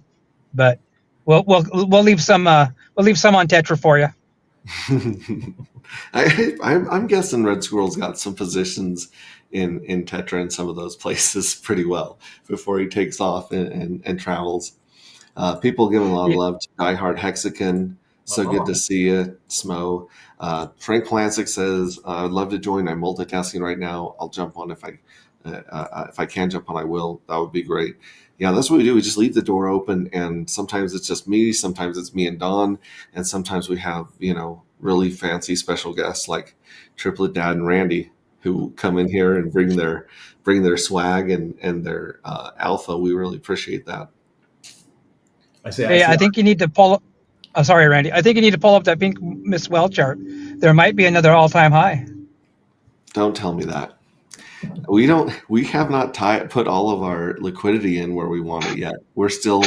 but we'll leave some on Tetra for you. I'm guessing Red Squirrel's got some positions in Tetra in some of those places pretty well before he takes off and travels. People giving a lot of love to Diehard Hexican. So good to see you, Smo. Frank Plansick says, "I'd love to join. I'm multitasking right now. I'll jump on if I can jump on. I will. That would be great." Yeah, that's what we do. We just leave the door open, and sometimes it's just me. Sometimes it's me and Don, and sometimes we have really fancy special guests like Triplet Dad and Randy who come in here and bring their swag and their alpha. We really appreciate that. I think you need to pull. Oh, sorry, Randy. I think you need to pull up that pink Miss Well chart. There might be another all-time high. Don't tell me that. We have not put all of our liquidity in where we want it yet. We're still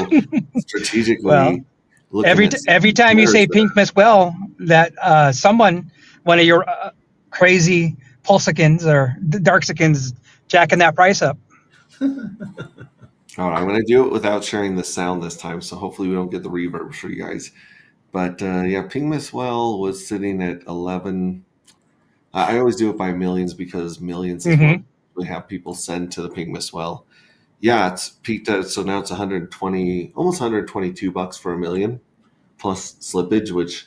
strategically looking every time you say pink Miss Well, that one of your crazy pulsicans or darksicans jacking that price up. All right, I'm going to do it without sharing the sound this time, so hopefully we don't get the reverb for you guys. But yeah, Ping Miss Well was sitting at 11. I always do it by millions because millions is what Hmm. we have people send to the Ping Miss Well. Yeah, it's peaked at, so now it's 120, almost $122 for a million plus slippage, which,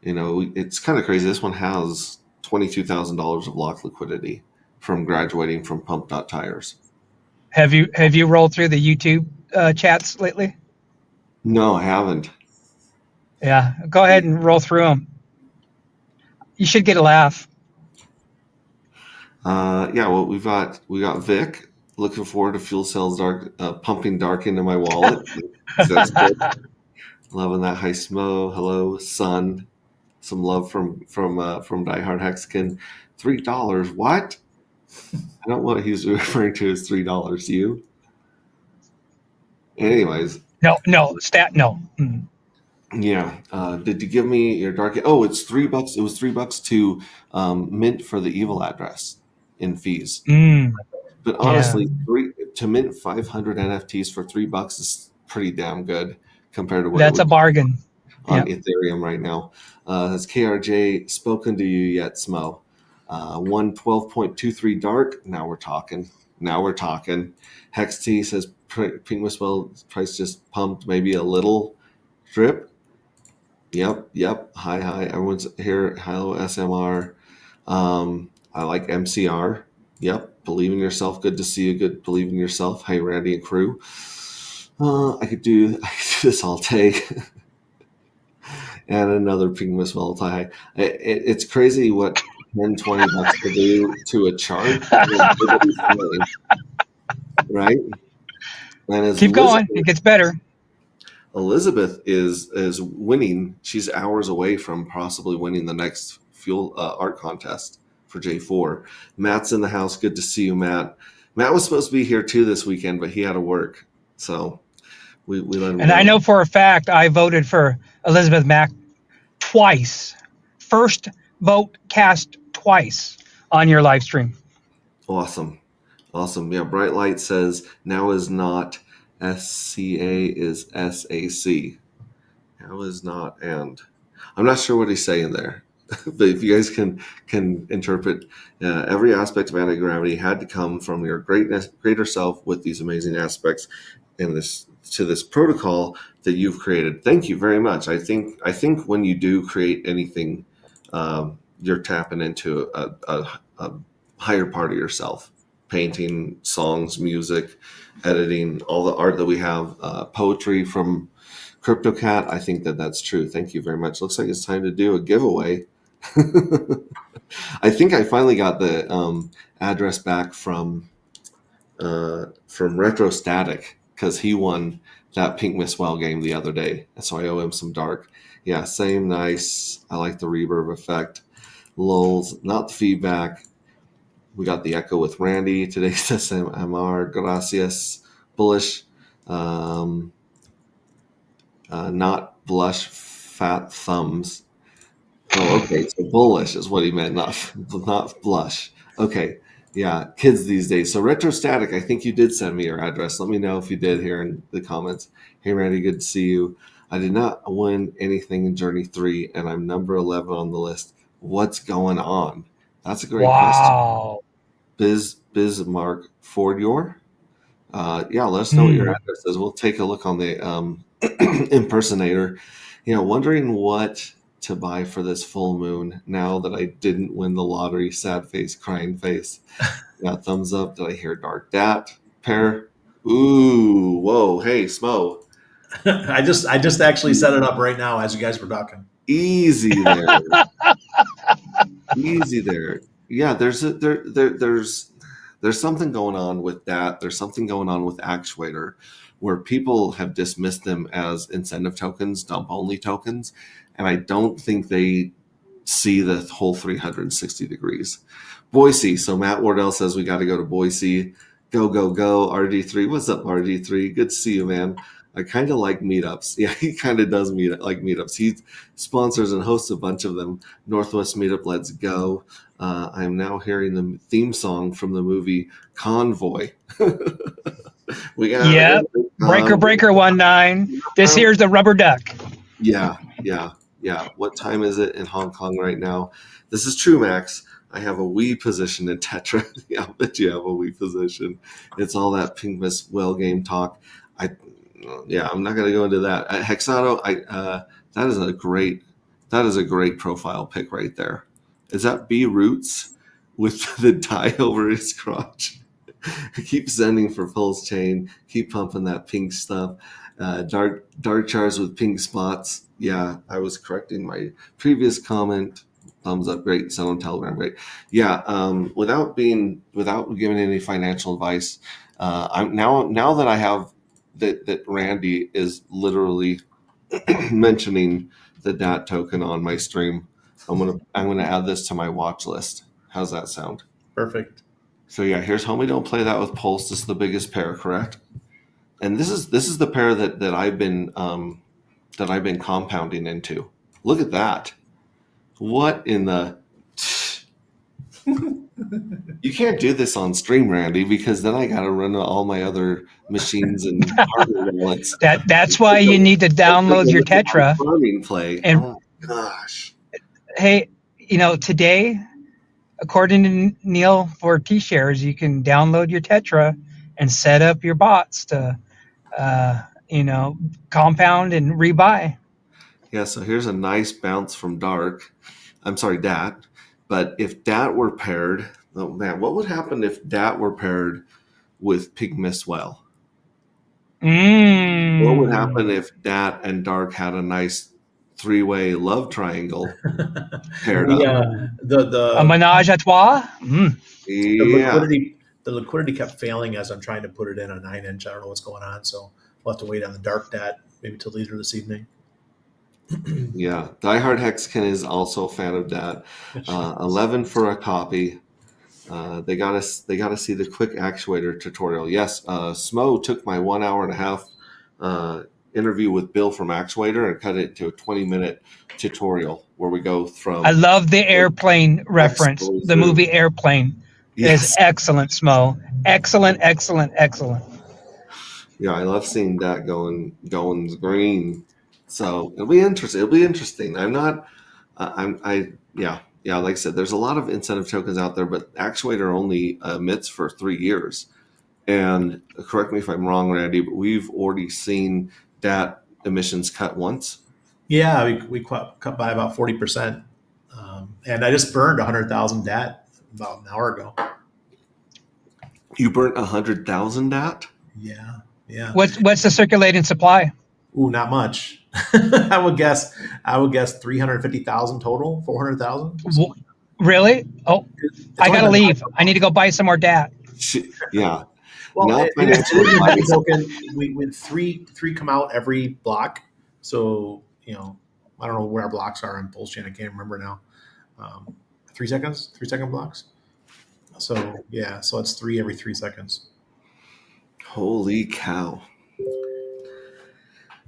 it's kind of crazy. This one has $22,000 of lock liquidity from graduating from Pump Dot Tires. Have you rolled through the YouTube chats lately? No, I haven't. Yeah, go ahead and roll through them. You should get a laugh. Yeah, well, we got Vic. Looking forward to fuel cells pumping dark into my wallet. That's good. Loving that high smo. Hello, sun. Some love from Diehard Hexagon. $3. What? I don't know what he's referring to as $3. You. Anyways, No, no, stat, no. Mm. yeah. Did you give me your dark? Oh, it's $3. It was $3 to mint for the evil address in fees. Mm. But Yeah, honestly, three to mint 500 NFTs for $3 is pretty damn good compared to what it that's a would bargain. on Yeah. Ethereum right now. Has KRJ spoken to you yet, Smo? 112.23 dark. Now we're talking. Now we're talking. Hex T says Pink Whistle price just pumped, maybe a little drip. Yep. Hi. Everyone's here. Hello, SMR. I like MCR. Yep. Believe in yourself. Good to see you. Good. Believe in yourself. Hey, Randy and crew. I could do this all day. And another Pink Miss High. It's crazy what 10, $20 will do to a chart when nobody's playing, right? And as Keep going. It gets better. Elizabeth is winning. She's hours away from possibly winning the next fuel art contest for J4. Matt's in the house. Good to see you, Matt. Matt was supposed to be here too this weekend, but he had to work, so we let him And I go. know for a fact I voted for Elizabeth Mack twice. First vote cast twice on your live stream. Awesome. Yeah, Bright Light says now is not SCA is SAC. Now is not and. I'm not sure what he's saying there, but if you guys can interpret, every aspect of anti-gravity had to come from your greater self with these amazing aspects in this protocol that you've created. Thank you very much. I think when you do create anything, you're tapping into a higher part of yourself. Painting, songs, music, editing, all the art that we have, poetry from CryptoCat. I think that's true. Thank you very much. Looks like it's time to do a giveaway. I think I finally got the address back from Retrostatic because he won that Pink Miss Well game the other day, and so I owe him some dark. Yeah, same, nice. I like the reverb effect. Lulz, not the feedback. We got the echo with Randy. Today's SMR. Gracias. Bullish. Not blush, fat thumbs. Oh, okay. So bullish is what he meant, not blush. Okay. Yeah, kids these days. So Retrostatic, I think you did send me your address. Let me know if you did here in the comments. Hey, Randy, good to see you. I did not win anything in Journey 3, and I'm number 11 on the list. What's going on? That's a great question. Wow. Bismarck Ford your? Yeah, let us know what your Hmm. address is. We'll take a look on the impersonator. Wondering what to buy for this full moon now that I didn't win the lottery. Sad face, crying face. Yeah, thumbs up. Did I hear dark dat pair? Ooh, whoa, hey, Smo. I just actually set it up right now as you guys were talking. Easy there. Easy there. Yeah, there's something going on with that. There's something going on with Actuator where people have dismissed them as incentive tokens, dump only tokens, and I don't think they see the whole 360 degrees. Boise. So Matt Wardell says we got to go to Boise. Go, go, go. RG3. What's up, RG3? Good to see you, man. I kind of like meetups. Yeah, he kind of does like meetups. He sponsors and hosts a bunch of them. Northwest Meetup, let's go. I'm now hearing the theme song from the movie Convoy. We got Yep. Breaker 19. This here's the rubber duck. Yeah. What time is it in Hong Kong right now? This is true, Max. I have a Wii position in Tetra. Yeah, I'll bet you have a Wii position. It's all that Pink Miss Whale game talk. I, yeah, I'm not going to go into that. Hexato, that is a great profile pic right there. Is that B Roots with the tie over his crotch? Keep sending for pulse chain. Keep pumping that pink stuff. Dark chars with pink spots. Yeah, I was correcting my previous comment. Thumbs up, great. Send on Telegram, great. Yeah, without giving any financial advice, I'm now that I have that Randy is literally mentioning the DAT token on my stream. I'm gonna add this to my watch list. How's that sound? Perfect. So yeah, here's Homie Don't Play That with Pulse. This is the biggest pair, correct? And this is the pair that I've been compounding into. Look at that. What in the You can't do this on stream, Randy, because then I gotta run all my other machines and hardware wallets. That's why you need to download your Tetra. Farming play. And oh gosh. hey, today, according to Neil for T-shares, you can download your Tetra and set up your bots to, compound and rebuy. Yeah, so here's a nice bounce from Dark. I'm sorry, Dat. But if Dat were paired, oh man, what would happen if Dat were paired with Pygmy Whale? What would happen if Dat and Dark had a nice three-way love triangle paired up? A menage a trois? Yeah. The liquidity kept failing as I'm trying to put it in a 9-inch. I don't know what's going on, so we'll have to wait on the Dark Dat maybe till later this evening. Yeah, Diehard Hexkin is also a fan of that. 11 for a copy. They got to see the quick actuator tutorial. Yes, Smo took my 1 hour and a half interview with Bill from Actuator and cut it to a 20-minute tutorial where we go from. I love the airplane reference. The movie Airplane is excellent, Smo. Excellent. Yeah, I love seeing that going green. So it'll be interesting. Like I said, there's a lot of incentive tokens out there, but Actuator only emits for 3 years. And correct me if I'm wrong, Randy, but we've already seen DAT emissions cut once. Yeah, we cut by about 40%. And I just burned 100,000 DAT about an hour ago. You burnt 100,000 DAT? Yeah. What's the circulating supply? Ooh, not much. I would guess 350,000 total, 400,000. Really? Oh, I gotta leave. I need to go buy some more DAT. Yeah. Well, it token. We had three come out every block. So I don't know where our blocks are on Pulse Chain. I can't remember now. 3 seconds, 3-second blocks. So yeah, so it's 3 every 3 seconds. Holy cow.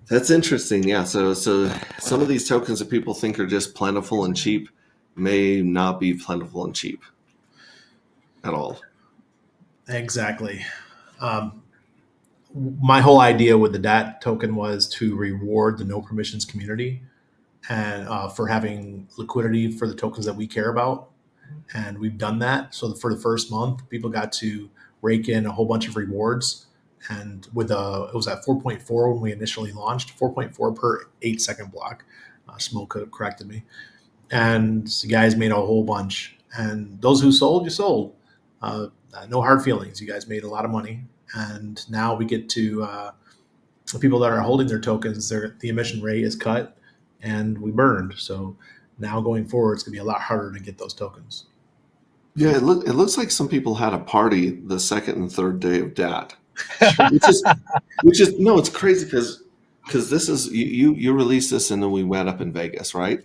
That's interesting. Yeah. So some of these tokens that people think are just plentiful and cheap may not be plentiful and cheap at all. Exactly. My whole idea with the DAT token was to reward the no permissions community and for having liquidity for the tokens that we care about. And we've done that. So for the first month, people got to rake in a whole bunch of rewards. And it was at 4.4 when we initially launched, 4.4 per 8-second block. Smoke corrected me. And the guys made a whole bunch. And those who sold, you sold. No hard feelings. You guys made a lot of money. And now we get to the people that are holding their tokens, the emission rate is cut and we burned. So now going forward, it's going to be a lot harder to get those tokens. Yeah, it looks like some people had a party the second and third day of DAT. which is no, it's crazy because this is you released this and then we went up in Vegas, right?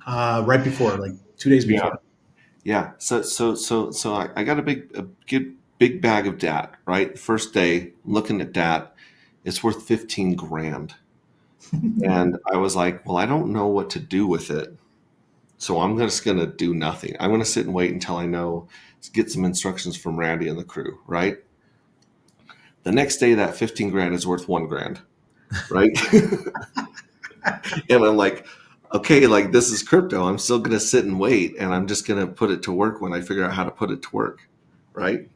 Right before, like 2 days before. Yeah. So I got a big bag of DAT, right? First day, looking at DAT, it's worth 15 grand. And I was like, well, I don't know what to do with it. So I'm just going to do nothing. I'm going to sit and wait until I get some instructions from Randy and the crew, right? The next day, that 15 grand is worth 1 grand, right? And I'm like, okay, like this is crypto. I'm still going to sit and wait, and I'm just going to put it to work when I figure out how to put it to work, right?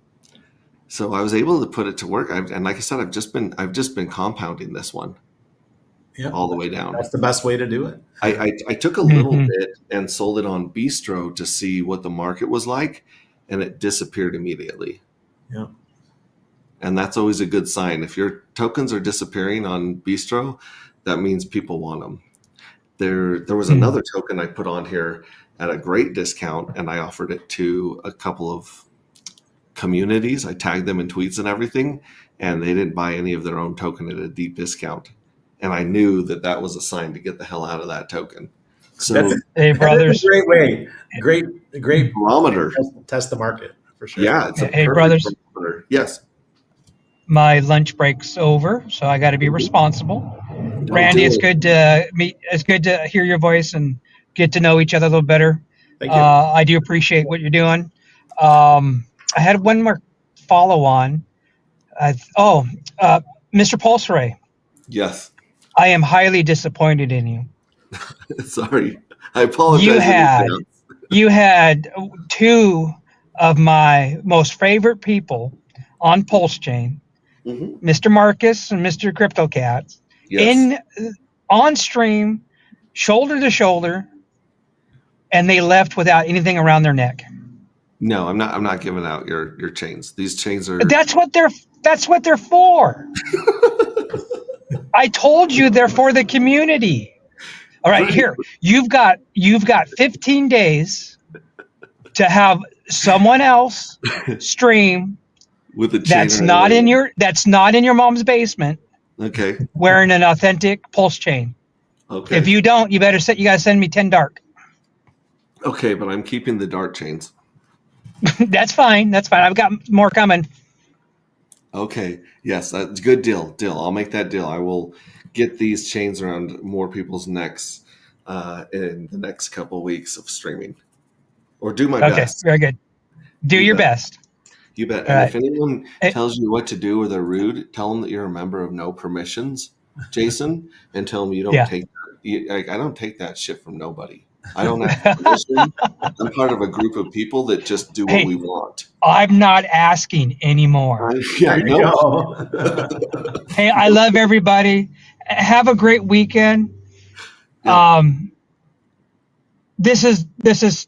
So I was able to put it to work, and like I said, I've just been compounding this one Yep. all the way down. That's the best way to do it. I took a little bit and sold it on Bistro to see what the market was like, and it disappeared immediately. Yeah. And that's always a good sign. If your tokens are disappearing on Bistro, that means people want them. There was another token I put on here at a great discount, and I offered it to a couple of communities. I tagged them in tweets and everything, and they didn't buy any of their own token at a deep discount. And I knew that was a sign to get the hell out of that token. So, hey, brothers, that's a great way. Great barometer. Test the market for sure. Yeah, it's a hey, perfect brothers. barometer. Yes. My lunch break's over, so I got to be responsible. Randy, it's good to meet. It's good to hear your voice and get to know each other a little better. Thank you. I do appreciate what you're doing. I had one more follow on. Mr. Pulseray, Yes. I am highly disappointed in you. Sorry. I apologize. You had two of my most favorite people on Pulse Chain, Mr. Marcus and Mr. CryptoCats, on stream, shoulder to shoulder, and they left without anything around their neck. No, I'm not giving out your chains. These chains are. That's what they're for. I told you they're for the community. All right, here. You've got 15 days to have someone else stream with a chain that's not in your mom's basement. Okay. Wearing an authentic Pulse chain. Okay. If you don't, you gotta send me 10 dark. Okay, but I'm keeping the dark chains. That's fine. I've got more coming. Okay. Yes, that's a good deal. I'll make that deal. I will get these chains around more people's necks in the next couple of weeks of streaming. Or do my best. Okay, very good. Do your best. You bet. And if anyone tells you what to do or they're rude, tell them that you're a member of No Permissions, Jason, and tell them you don't take that. I don't take that shit from nobody. I don't have permission. I'm part of a group of people that just do what we want. I'm not asking anymore. No. Hey, I love everybody. Have a great weekend. Yeah. This is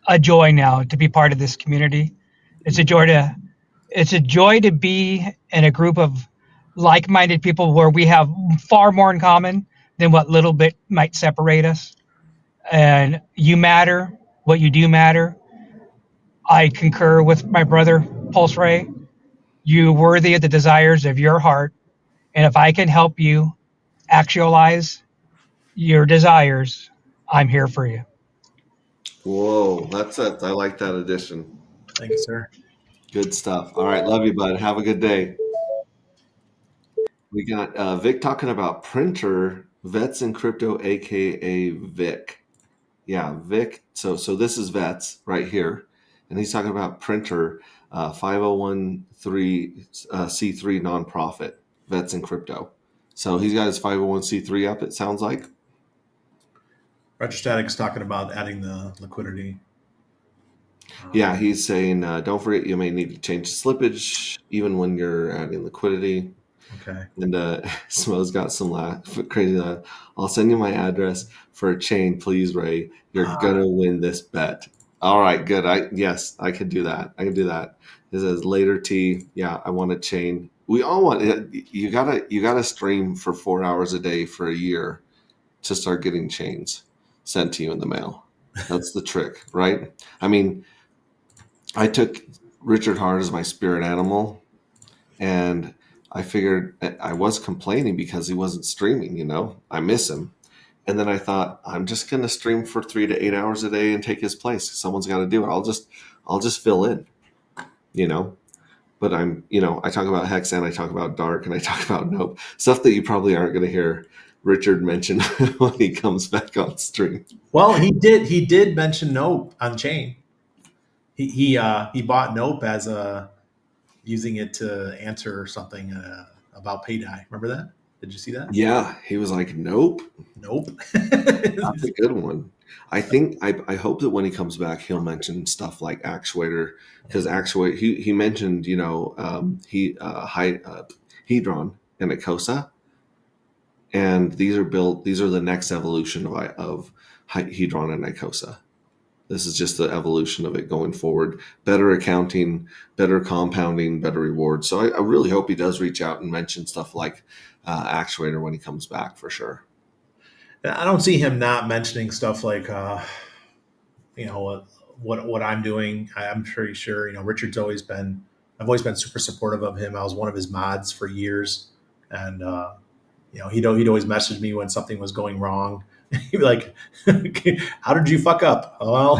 a joy now to be part of this community. It's a joy to be in a group of like-minded people where we have far more in common than what little bit might separate us. And you matter. What you do matter. I concur with my brother, Pulse Ray. You're worthy of the desires of your heart. And if I can help you actualize your desires, I'm here for you. Whoa, that's it. I like that addition. Thank you, sir. Good stuff. All right, love you, bud. Have a good day. We got Vic talking about printer, Vets in Crypto, aka Vic. Yeah, Vic. So this is Vets right here, and he's talking about printer, 501c3 nonprofit, Vets in Crypto. So he's got his 501c3 up. It sounds like. Retrostatic's talking about adding the liquidity. Yeah, he's saying don't forget you may need to change the slippage even when you're adding liquidity. Okay. And Smo's got some crazy laugh. I'll send you my address for a chain, please, Ray. You're gonna win this bet. All right, good. I could do that. It says later T. Yeah, I want a chain. We all want it. You gotta stream for 4 hours a day for a year to start getting chains sent to you in the mail. That's the trick, right? I mean, I took Richard Hart as my spirit animal, and I figured I was complaining because he wasn't streaming, I miss him. And then I thought, I'm just going to stream for 3 to 8 hours a day and take his place. Someone's got to do it. I'll just fill in, but I talk about Hex and I talk about Dark and I talk about Nope, stuff that you probably aren't going to hear Richard mention when he comes back on stream. Well, he did mention Nope on chain. He bought Nope as a using it to answer something about pay die. Remember that? Did you see that? Yeah, he was like, "Nope." Nope. That's a good one. I hope that when he comes back, he'll mention stuff like actuator, because actuate he mentioned, Hedron and Icosa, and these are the next evolution of Hedron and Icosa. This is just the evolution of it going forward. Better accounting, better compounding, better rewards. So I really hope he does reach out and mention stuff like actuator when he comes back for sure. I don't see him not mentioning stuff like, what I'm doing. I'm pretty sure, Richard's I've always been super supportive of him. I was one of his mods for years. And, he'd always message me when something was going wrong. He'd be like, "How did you fuck up?" Well,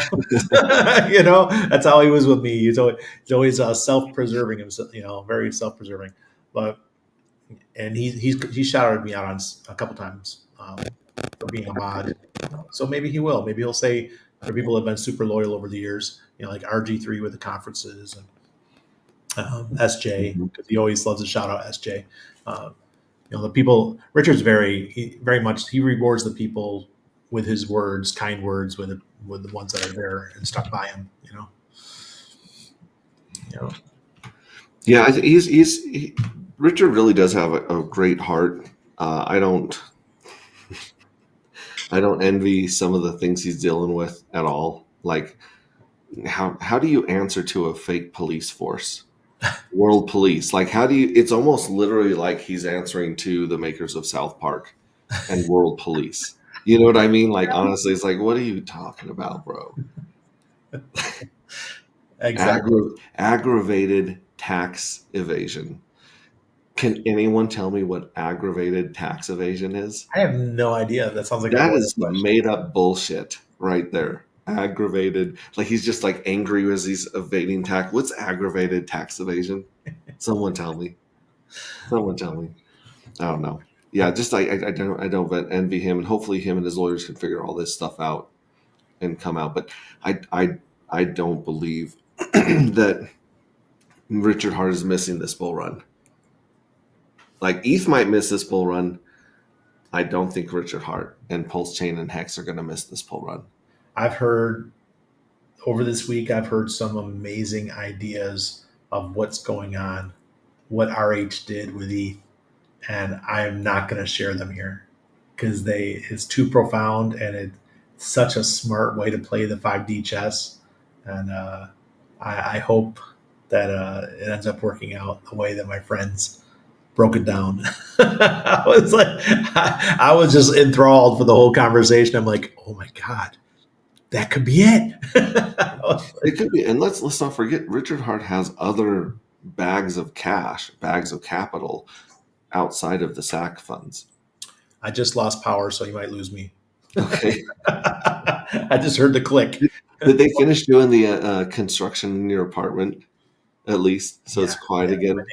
that's how he was with me. He's always self-preserving himself, very self-preserving. But and he shouted me out on a couple times for being a mod. So maybe he will. Maybe he'll say for people that have been super loyal over the years, like RG3 with the conferences and SJ, Mhm. because he always loves to shout out SJ. The people. Richard's very much he rewards the people with his words, kind words, with the ones that are there and stuck by him. You know. Yeah, Richard really does have a great heart. I don't envy some of the things he's dealing with at all. Like, how do you answer to a fake police force? World police. Like, how do you? It's almost literally like he's answering to the makers of South Park and world police. You know what I mean? Like, honestly, it's like, what are you talking about, bro? Exactly. Aggravated tax evasion. Can anyone tell me what aggravated tax evasion is? I have no idea. That sounds like a That lawyer is some question. made up bullshit right there. Aggravated, like he's just like angry as he's evading tax. What's aggravated tax evasion? Someone tell me. Someone tell me. I don't know. Yeah, just I don't envy him, and hopefully him and his lawyers can figure all this stuff out and come out. But I don't believe that Richard Hart is missing this bull run. Like ETH might miss this bull run. I don't think Richard Hart and Pulse Chain and Hex are going to miss this bull run. I've heard over this week. I've heard some amazing ideas of what's going on, what RH did with ETH, and I am not going to share them here because it's too profound and it's such a smart way to play the 5D chess. And I hope that it ends up working out the way that my friends broke it down. I was just enthralled for the whole conversation. I'm like, oh my god, that could be it. It could be, and let's not forget, Richard Hart has other bags of cash, bags of capital outside of the SAC funds. I just lost power, so you might lose me. Okay. I just heard the click. Did they finish doing the construction in your apartment at least? So it's quiet Yeah, again?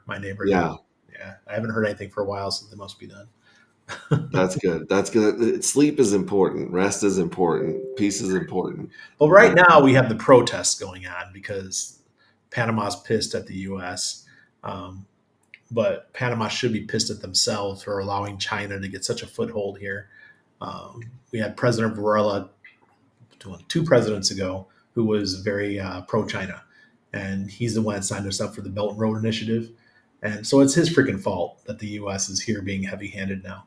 my neighbor did. Yeah, Yeah, I haven't heard anything for a while, so they must be done. that's good. That's good. Sleep is important. Rest is important. Peace is important. Well, right now we have the protests going on because Panama's pissed at the U.S. But Panama should be pissed at themselves for allowing China to get such a foothold here. We had President Varela 2 presidents ago who was very pro-China, and he's the one that signed us up for the Belt and Road Initiative. And so it's his freaking fault that the U.S. is here being heavy-handed now.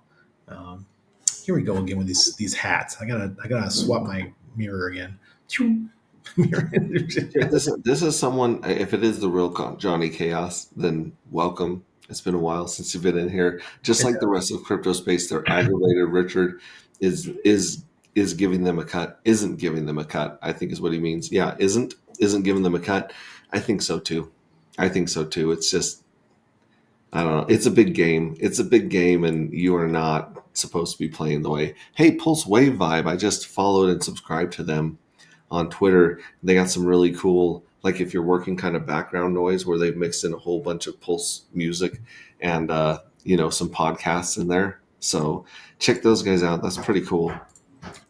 Here we go again with these hats. I gotta swap my mirror again. This is someone. If it is the real Johnny Chaos, then welcome. It's been a while since you've been in here. Just like the rest of crypto space, they're aggravated. Richard is giving them a cut. Isn't giving them a cut. I think is what he means. Yeah, isn't giving them a cut. I think so too. It's just I don't know. It's a big game. It's a big game, and you are not supposed to be playing the way. Hey, Pulse Wave Vibe. I just followed and subscribed to them on Twitter. They got some really cool, like if you're working kind of background noise where they've mixed in a whole bunch of Pulse music and some podcasts in there. So check those guys out. That's pretty cool.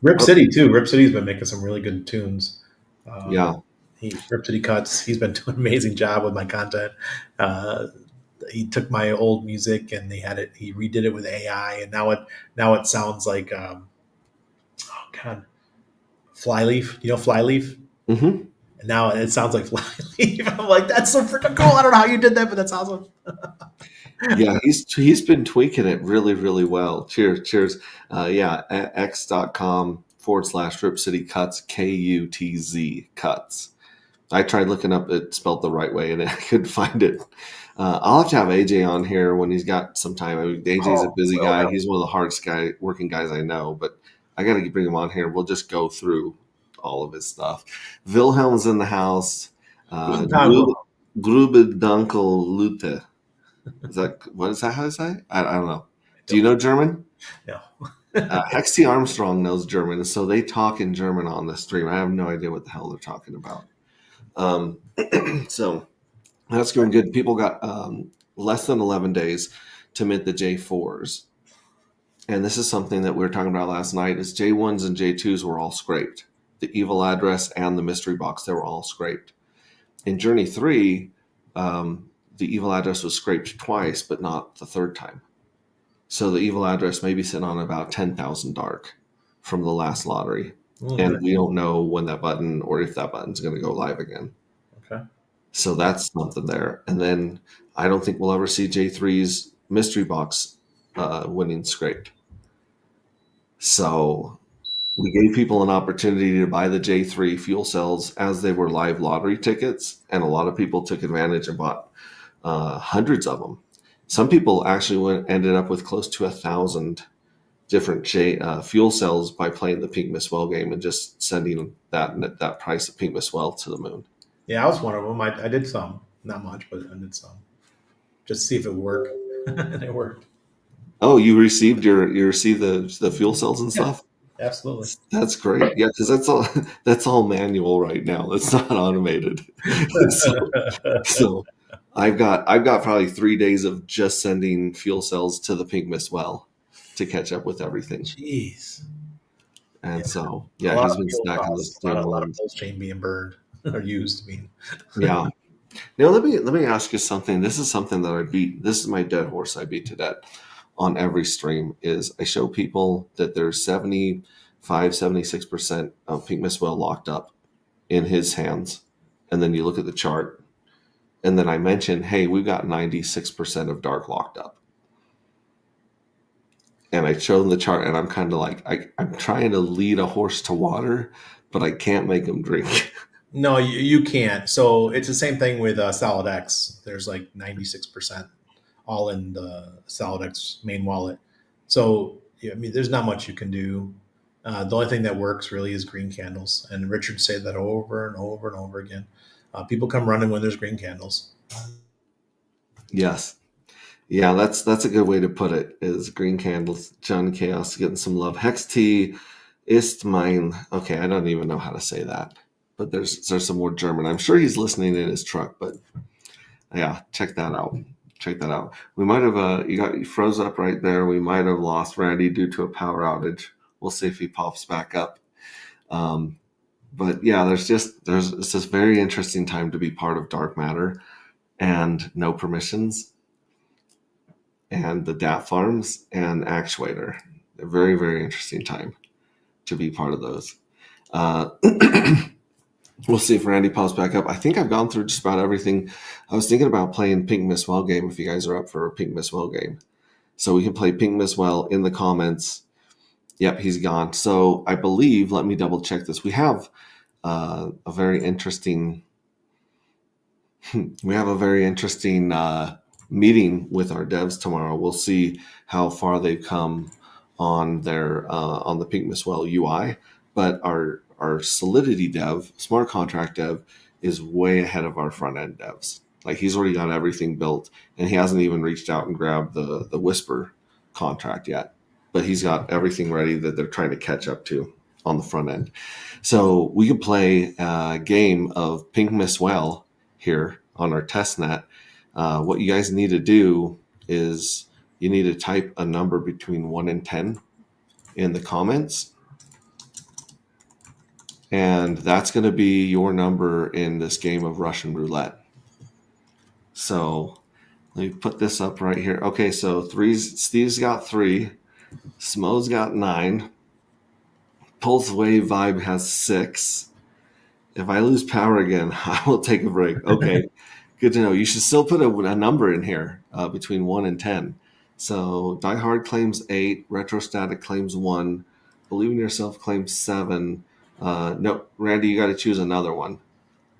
Rip City too. Rip City's been making some really good tunes. Yeah. Rip City Cuts. He's been doing an amazing job with my content. Uh, he took my old music and he redid it with AI, and now it sounds like oh god, Flyleaf. You know Flyleaf? Mm-hmm. And now it sounds like Flyleaf. I'm like, that's so freaking cool. I don't know how you did that, but that's awesome. Yeah, he's been tweaking it really, really well. Cheers. Yeah, x.com/Rip City Cuts, KUTZ cuts. I tried looking up it spelled the right way and I couldn't find it. I'll have to have AJ on here when he's got some time. I mean, AJ's a Oh, busy well guy. done. He's one of the hardest working guys I know, but I got to bring him on here. We'll just go through all of his stuff. Wilhelm's in the house. Guten Tag. Grube Dunkel Lute. Is that how to say? I don't know. Do you know German? No. Hexty Armstrong knows German, so they talk in German on the stream. I have no idea what the hell they're talking about. So that's going good. People got less than 11 days to mint the J4s. And this is something that we were talking about last night is J1s and J2s were all scraped. The evil address and the mystery box, they were all scraped. In Journey 3, the evil address was scraped twice, but not the third time. So the evil address may be sitting on about 10,000 dark from the last lottery. And we don't know when that button or if that button's going to go live again. Okay. So that's something there. And then I don't think we'll ever see J3's mystery box winning scraped. So we gave people an opportunity to buy the J3 fuel cells as they were live lottery tickets. And a lot of people took advantage and bought hundreds of them. Some people actually ended up with close to 1,000 different fuel cells by playing the Pink Miss Well game and just sending that price of Pink Miss Well to the moon. Yeah, I was one of them. I did some, not much, but I did some, just to see if it worked, and it worked. Oh, you received the fuel cells and stuff? Absolutely. That's great. Yeah, because that's all manual right now. It's not automated. so I've got probably 3 days of just sending fuel cells to the Pink Miss Well to catch up with everything. Jeez. And so he's been stacking those a lot of pulse chain being burned or used. I mean, yeah. Now let me ask you something. This is something that I beat. This is my dead horse I beat to death on every stream. Is I show people that there's 76% of Pink Miss Well locked up in his hands, and then you look at the chart, and then I mention, hey, we've got 96% of dark locked up. And I show them the chart, and I'm kind of like, I'm trying to lead a horse to water, but I can't make him drink. No, you can't. So it's the same thing with Solid X. There's like 96% all in the Solid X main wallet. So I mean, there's not much you can do. The only thing that works really is green candles, and Richard said that over and over and over again. People come running when there's green candles. Yes. Yeah, that's a good way to put it. Is green candles. John Chaos getting some love. Hex T ist mein. Okay, I don't even know how to say that, but there's some more German. I'm sure he's listening in his truck, but yeah, check that out. We might have you froze up right there. We might have lost Randy due to a power outage. We'll see if he pops back up. But yeah, it's this very interesting time to be part of Dark Matter and No Permissions and the DAP Farms and Actuator. A very, very interesting time to be part of those. We'll see if Randy pops back up. I think I've gone through just about everything. I was thinking about playing Pink Miss Well game if you guys are up for a Pink Miss Well game. So we can play Pink Miss Well in the comments. Yep, he's gone. So I believe, let me double check this. We have a very interesting meeting with our devs tomorrow. We'll see how far they've come on their on the Pink Miss Well UI. But our Solidity dev, smart contract dev, is way ahead of our front end devs. Like he's already got everything built, and he hasn't even reached out and grabbed the Whisper contract yet. But he's got everything ready that they're trying to catch up to on the front end. So we could play a game of Pink Miss Well here on our test net. What you guys need to do is you need to type a number between 1 and 10 in the comments. and that's going to be your number in this game of Russian roulette. So let me put this up right here. Okay, so Steve's got 3, Smo's got 9, Pulse Wave Vibe has 6. If I lose power again, I will take a break. Okay, good to know. You should still put a number in here between 1 and 10. So Die Hard claims 8, Retrostatic claims 1, Believe in Yourself claims 7. No, Randy, you got to choose another one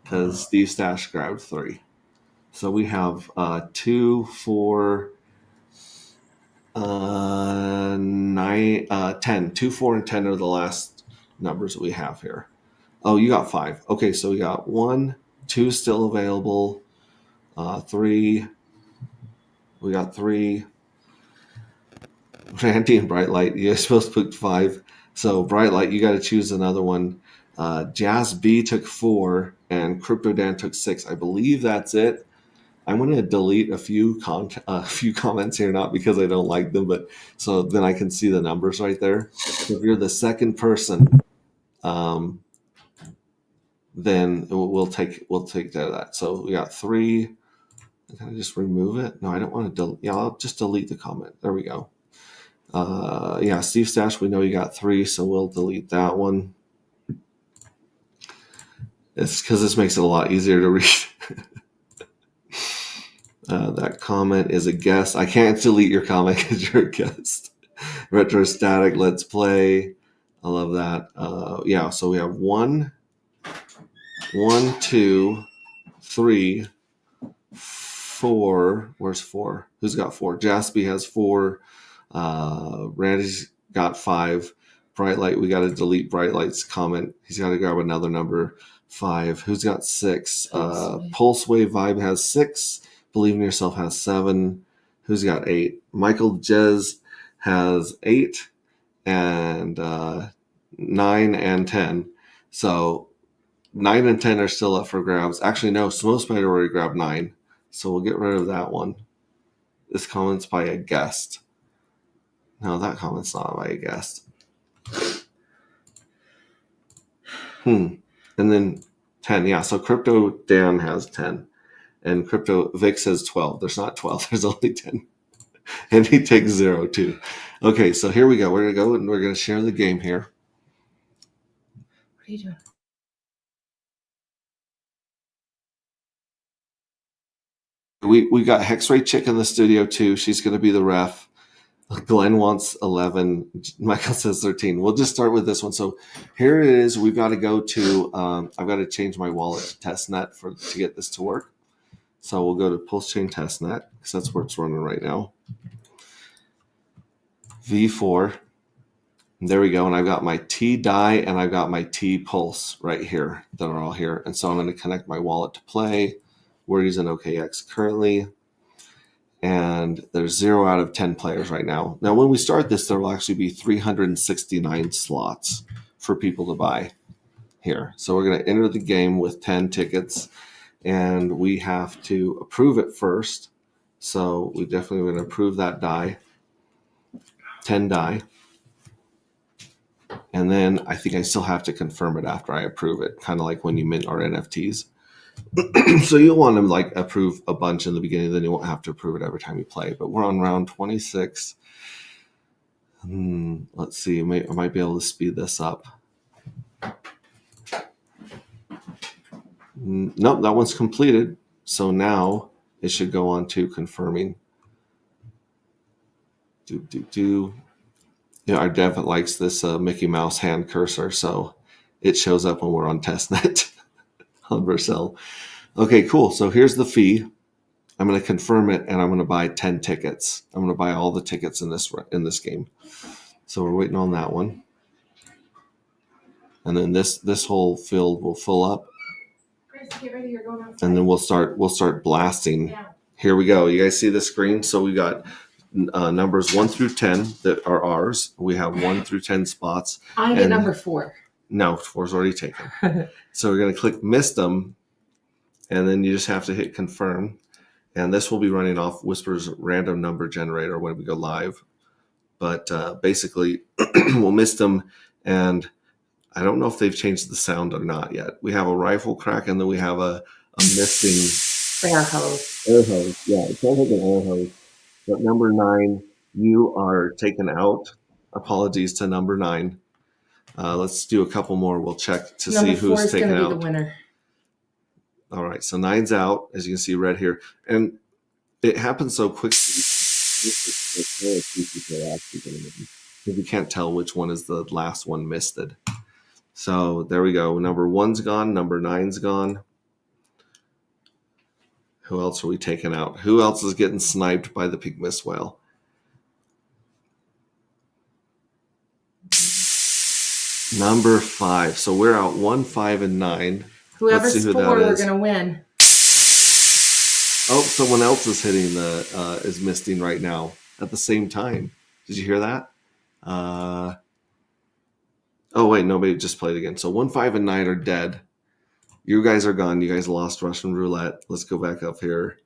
because Steve Stash grabbed 3. So we have 2, 4, 9, 10. 2, 4, and 10 are the last numbers that we have here. Oh, you got 5. Okay, so we got 1, 2 still available. 3. We got 3. Randy and Bright Light, you're supposed to put 5. So Bright Light, you got to choose another one. Jazz B took 4, and Crypto Dan took 6. I believe that's it. I'm going to delete a few comments here, not because I don't like them, but so then I can see the numbers right there. So if you're the second person, then we'll take care of that. So we got 3. Can I just remove it? No, I don't want to delete. Yeah, I'll just delete the comment. There we go. Yeah, Steve Stash, we know you got 3, so we'll delete that one. It's because this makes it a lot easier to read. That comment is a guest. I can't delete your comment because you're a guest. Retrostatic, let's play. I love that. Yeah, so we have 1, 2, 3, 4. Where's 4? Who's got 4? Jaspy has 4. Randy's got 5. Bright Light, we got to delete Bright Light's comment. He's got to grab another number. 5. Who's got 6? Pulse Wave Vibe has 6. Believe in Yourself has 7. Who's got 8? Michael Jez has 8 and 9 and 10. So 9 and 10 are still up for grabs. Actually, no, Smoke Spider already grabbed 9. So we'll get rid of that one. This comment's by a guest. No, that comment's not by a guest. And then 10. Yeah, so Crypto Dan has 10. And Crypto Vic says 12. There's not 12. There's only 10. And he takes 0 too. Okay, so here we go. We're going to go and we're going to share the game here. What are you doing? We got Hexray Chick in the studio too. She's going to be the ref. Glenn wants 11. Michael says 13. We'll just start with this one. So here it is. We've got to go to, I've got to change my wallet to testnet to get this to work. So we'll go to Pulse Chain Testnet because that's where it's running right now. V4. And there we go. And I've got my T die and I've got my T pulse right here that are all here. And so I'm going to connect my wallet to play. We're using OKX currently. And there's 0 out of 10 players right now. Now, when we start this, there will actually be 369 slots for people to buy here. So we're going to enter the game with 10 tickets. And we have to approve it first. So we definitely going to approve that die. 10 die. And then I think I still have to confirm it after I approve it, kind of like when you mint our NFTs. So you'll want to approve a bunch in the beginning, then you won't have to approve it every time you play. But we're on round 26. Let's see, I might be able to speed this up. Nope, that one's completed. So now it should go on to confirming. Yeah, our dev likes this Mickey Mouse hand cursor, so it shows up when we're on testnet on Vercel. Okay, cool. So here's the fee. I'm going to confirm it, and I'm going to buy 10 tickets. I'm going to buy all the tickets in this game. So we're waiting on that one, and then this whole field will fill up. Chris, get ready. You're going outside. And then we'll start blasting. Yeah. Here we go. You guys see the screen? So we got numbers 1 through 10 that are ours. We have 1 through 10 spots. I get number 4. No, 4's already taken. So we're going to click Missed Them, and then you just have to hit confirm. And this will be running off Whisper's random number generator when we go live. But basically, we'll miss them, and I don't know if they've changed the sound or not yet. We have a rifle crack, and then we have a misting Air hose. air hose. Yeah, it sounds like an air hose. But number 9, you are taken out. Apologies to number 9. Let's do a couple more. We'll check to see who's taken out. Number 4 is going to be the winner. All right, so 9's out, as you can see red here. And it happens so quickly. If you can't tell which one is the last one misted. So there we go. Number 1's gone. Number 9's gone. Who else are we taking out? Who else is getting sniped by the pink mist whale? Number 5. So we're out 1, 5, and 9. Whoever's 4, we're going to win. Oh, someone else is hitting is misting right now at the same time. Did you hear that? Oh, wait, nobody just played again. So 1, 5, and 9 are dead. You guys are gone. You guys lost Russian roulette. Let's go back up here.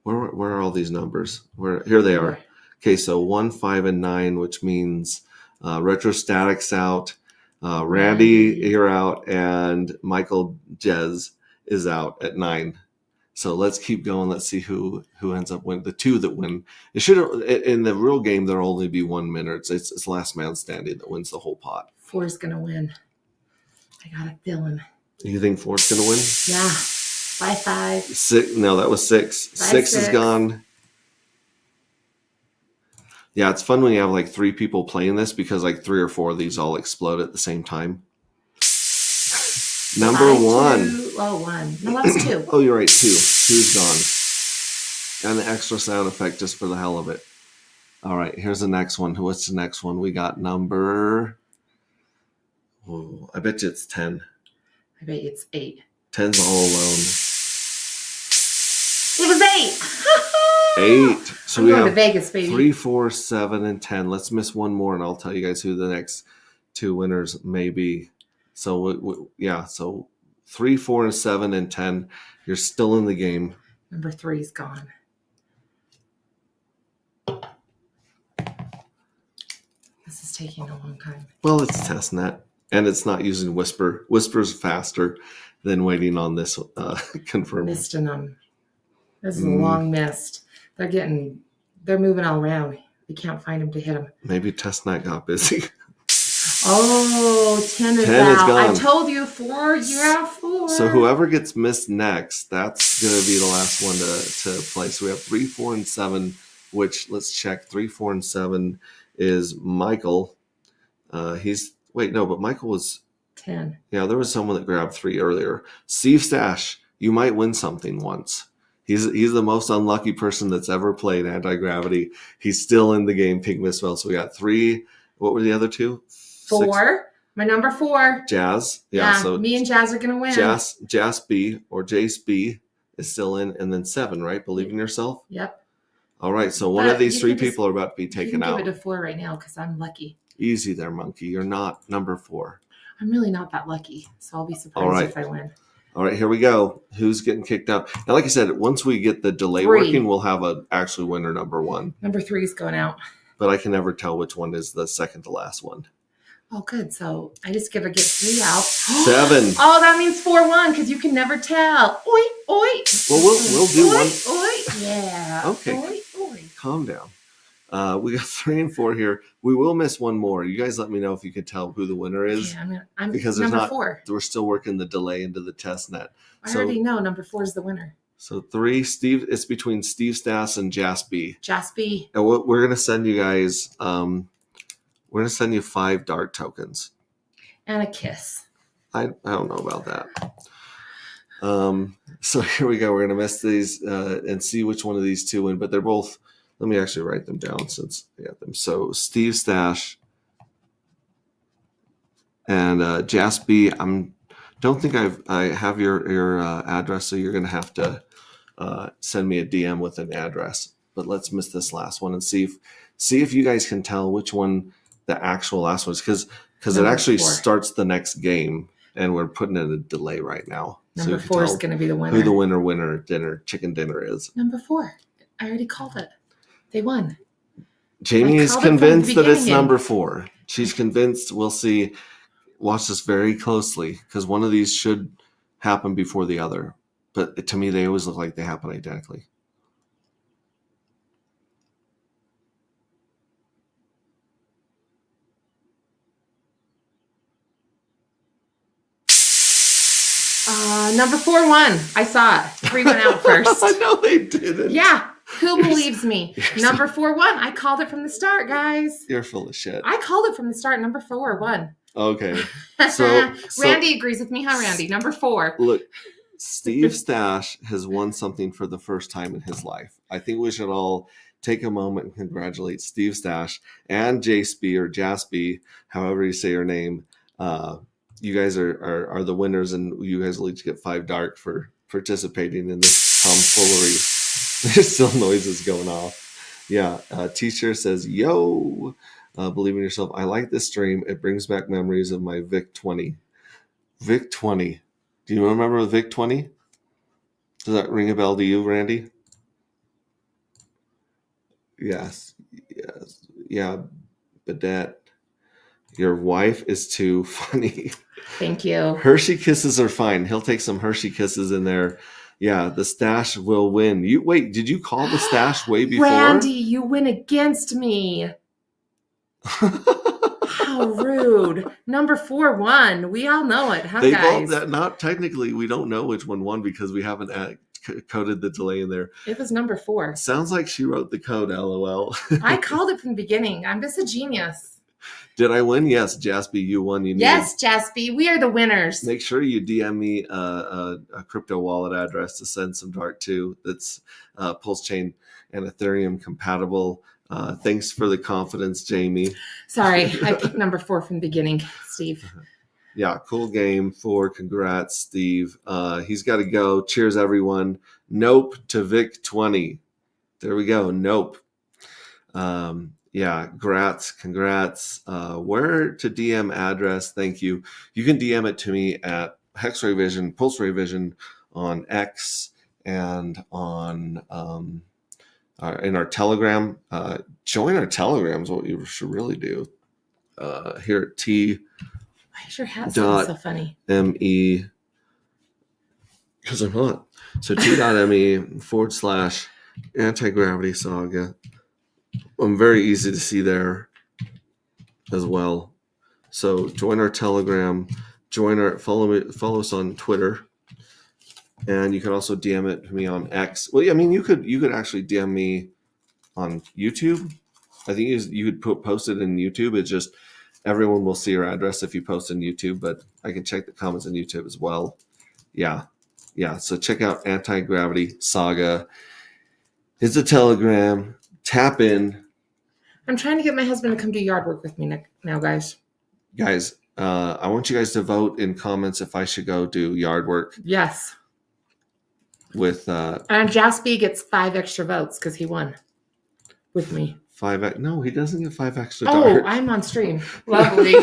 Where are all these numbers? Here they are. Okay, so 1, 5, and 9, which means Retrostatic's out. Randy, you're out, and Michael Jez is out at 9. So let's keep going. Let's see who ends up winning. The 2 that win. It should, in the real game, there'll only be 1 winner. It's last man standing that wins the whole pot. 4 is going to win. I got a feeling. You think 4's going to win? Yeah. By 5. 6. No, that was 6. 6 is gone. Yeah, it's fun when you have like 3 people playing this because like 3 or 4 of these all explode at the same time. Number 1. Oh, 1. No, that's 2. Oh, you're right. 2. 2's gone. And the extra sound effect just for the hell of it. All right, here's the next one. What's the next one? We got number... Oh, I bet you it's 10. I bet you it's 8. 10's all alone. It was 8. 8. So I'm we going have to Vegas, baby. 3, 4, 7, and 10. Let's miss one more, and I'll tell you guys who the next 2 winners may be. So, yeah, so 3, 4, and 7, and 10. You're still in the game. Number 3's gone. This is taking a long time. Well, it's testnet, and it's not using Whisper. Whisper's faster than waiting on this confirming. Misting them. This is a long mist. They're moving all around. We can't find them to hit them. Maybe testnet got busy. Oh, 10 is 10 is out. gone. I told you 4. You're out 4. So whoever gets missed next, that's going to be the last one to play. So we have 3, 4, and 7, which let's check. 3, 4, and 7 is Michael. But Michael was 10. Yeah, there was someone that grabbed 3 earlier. Steve Stash, you might win something once. He's the most unlucky person that's ever played anti-gravity. He's still in the game, Pink Mistwell. So we got 3. What were the other 2? 4. 6. My number 4. Jazz. Yeah, so me and Jazz are going to win. Jazz B or Jace B is still in. And then 7, right? Believe in yourself? Yep. All right, so one of these 3 people are about to be taken out. Give it a 4 right now because I'm lucky. Easy there, monkey. You're not number 4. I'm really not that lucky, so I'll be surprised if I win. All right, here we go. Who's getting kicked out? Now, like I said, once we get the delay 3. working, we'll have a actual winner number 1. Number 3 is going out. But I can never tell which one is the second to last one. Oh, good. So I just get 3 out. 7. Oh, that means 4-1 because you can never tell. Oi, oi. Well, we'll do one. Oi, yeah. Okay. Oi. Calm down. We got 3 and 4 here. We will miss one more. You guys let me know if you could tell who the winner is. Yeah, I'm because there's number 4. We're still working the delay into the test net. I already know number 4 is the winner. So 3, Steve. It's between Steve Stas and Jaspy. Jaspy. And we're gonna send you guys. We're gonna send you 5 dart tokens and a kiss. I don't know about that. So here we go. We're gonna miss these and see which one of these 2 win. But they're both. Let me actually write them down since I got them. So Steve Stash and Jaspy. Don't think I have your address, so you're gonna have to send me a DM with an address. But let's miss this last one and see if you guys can tell which one the actual last one is, because it actually 4 starts the next game, and we're putting in a delay right now. Number 4 is going to be the winner. Who the winner chicken dinner is? Number 4. I already called it. They won. Jamie is convinced that it's number 4. She's convinced. We'll see. watch this very closely because one of these should happen before the other. But to me, they always look like they happen identically. Number 4 won. I saw it. 3 went out first. No, they didn't. Yeah. Who believes me? Number 4 won. I called it from the start, guys. You're full of shit. I called it from the start. Number 4 won. Okay. So Randy agrees with me, huh, Randy? Number 4. Look, Steve Stash has won something for the first time in his life. I think we should all take a moment and congratulate Steve Stash and Jaspy or Jaspy, however you say your name. You guys are the winners, and you guys will each get 5 dark for participating in this tomfoolery. There's still noises going off. Yeah, T-shirt says, yo, believe in yourself. I like this stream. It brings back memories of my VIC 20. VIC 20. Do you remember VIC 20? Does that ring a bell to you, Randy? Yes. Yeah, Badette. Your wife is too funny. Thank you. Hershey Kisses are fine. He'll take some Hershey Kisses in there. Yeah, the stash will win. Wait, did you call the stash way before? Randy, you win against me. How rude. Number 4 won. We all know it, huh, guys? Not technically, we don't know which one won because we haven't coded the delay in there. It was number 4. Sounds like she wrote the code, LOL. I called it from the beginning. I'm just a genius. Did I win? Yes, Jaspy, you won. Yes, Jaspy, we are the winners. Make sure you DM me a crypto wallet address to send some Dark to that's Pulse Chain and Ethereum compatible. Thanks for the confidence, Jamie. Sorry, I picked number 4 from the beginning, Steve. Yeah, cool game. 4. Congrats, Steve. He's got to go. Cheers, everyone. Nope to Vic 20. There we go. Nope. Yeah, congrats. Where to DM address? Thank you. You can DM it to me at Hexray Vision, Pulse Ray Vision on X and on in our Telegram. Join our Telegram is what you should really do. Here at T. Why is your hat so funny? ME. Because I'm not. So t.me/anti-gravity saga. I'm very easy to see there as well. So join our Telegram, follow us on Twitter, and you can also DM it to me on X. Well, I mean, you could actually DM me on YouTube. I think you could post it in YouTube. It's just everyone will see your address if you post in YouTube, but I can check the comments on YouTube as well. Yeah. So check out Anti-Gravity Saga. It's a Telegram. Tap in. I'm trying to get my husband to come do yard work with me now, guys. Guys, I want you guys to vote in comments if I should go do yard work. Yes. With and Jaspy gets 5 extra votes because he won with me. 5? No, he doesn't get 5 extra. Oh, I'm on stream. Lovely.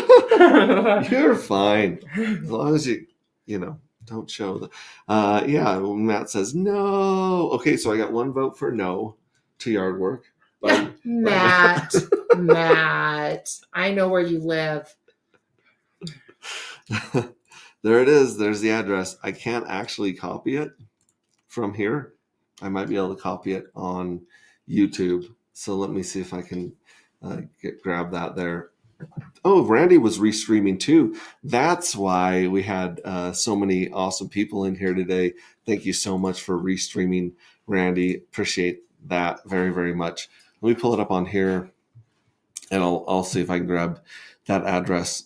You're fine as long as you don't show the. Yeah, Matt says no. Okay, so I got 1 vote for no to yard work. Matt, I know where you live. There it is. There's the address. I can't actually copy it from here. I might be able to copy it on YouTube. So let me see if I can grab that there. Oh, Randy was restreaming too. That's why we had so many awesome people in here today. Thank you so much for restreaming, Randy. Appreciate that very, very much. Let me pull it up on here, and I'll see if I can grab that address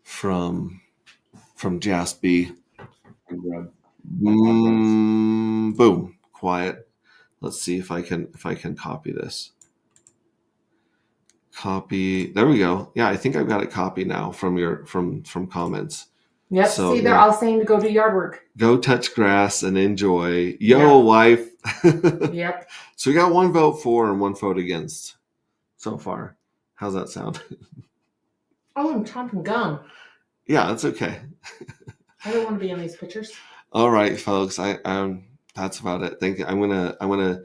from Jaspy. Boom, quiet. Let's see if I can copy this. Copy. There we go. Yeah, I think I've got it copied now from comments. Yep. So, see, they're all saying to go do yard work. Go touch grass and enjoy. Yo, wife. Yep. So we got 1 vote for and 1 vote against so far. How's that sound? Oh, I'm chomping gum. Yeah, that's okay. I don't want to be in these pictures. All right, folks. That's about it. Thank you. I'm gonna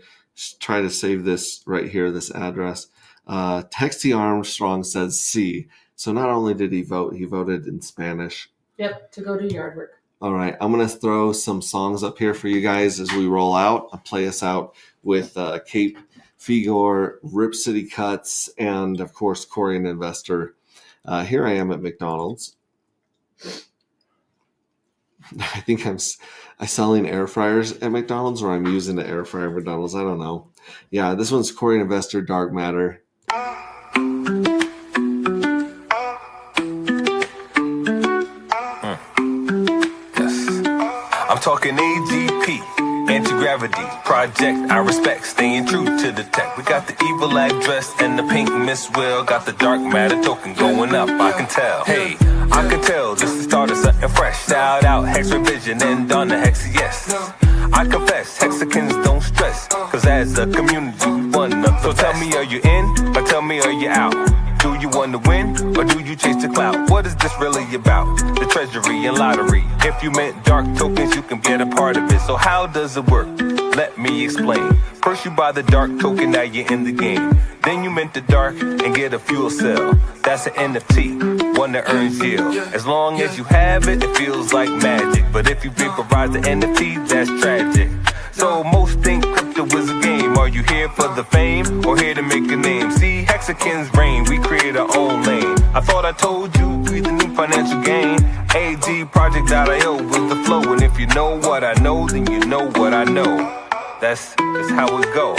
try to save this right here. This address. Texty Armstrong says C. So not only did he vote, he voted in Spanish. Yep, to go do yard work. All right, I'm going to throw some songs up here for you guys as we roll out. I'll play us out with Cape Figure, Rip City Cuts, and, of course, Korean Investor. Here I am at McDonald's. I think I'm selling air fryers at McDonald's, or I'm using the air fryer at McDonald's. I don't know. Yeah, this one's Korean Investor, Dark Matter. I'm talking AGP, anti-gravity project. I respect, staying true to the tech. We got the evil address and the pink Miss Will. Got the dark matter token going up, I can tell. Hey, I can tell this is the start of something fresh. Shout out Hex Revision and Donna Hex, yes. I confess, Hexicans don't stress, cause as a community we one up. So tell me, are you in, or tell me, are you out? Do you want to win, or do you chase the clout? What is this really about? The treasury and lottery. If you meant dark tokens, you can get a part of it. So how does it work? Let me explain. First you buy the dark token, now you're in the game. Then you mint the dark and get a fuel cell. That's an NFT, one that earns yield. As long as you have it, it feels like magic. But if you vaporize the NFT, that's tragic. So most think crypto is a game. Are you here for the fame, or here to make a name? See, Hexicans reign, we create our own lane. I thought I told you, we the new financial gain. AGproject.io with the flow. And if you know what I know, then you know what I know. That's just how it go.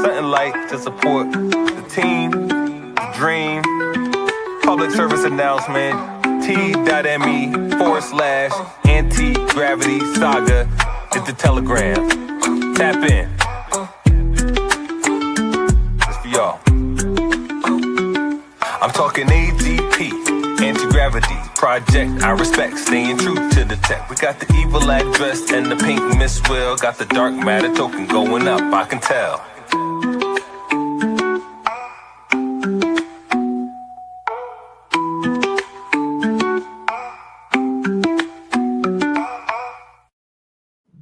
Something like to support the team, the dream. Public service announcement, t.me/anti-gravity saga is the telegram. Tap in. It's for y'all. I'm talking AGP, anti-gravity project. I respect, staying true to the tech. We got the evil address and the pink Miss Will. Got the dark matter token going up, I can tell.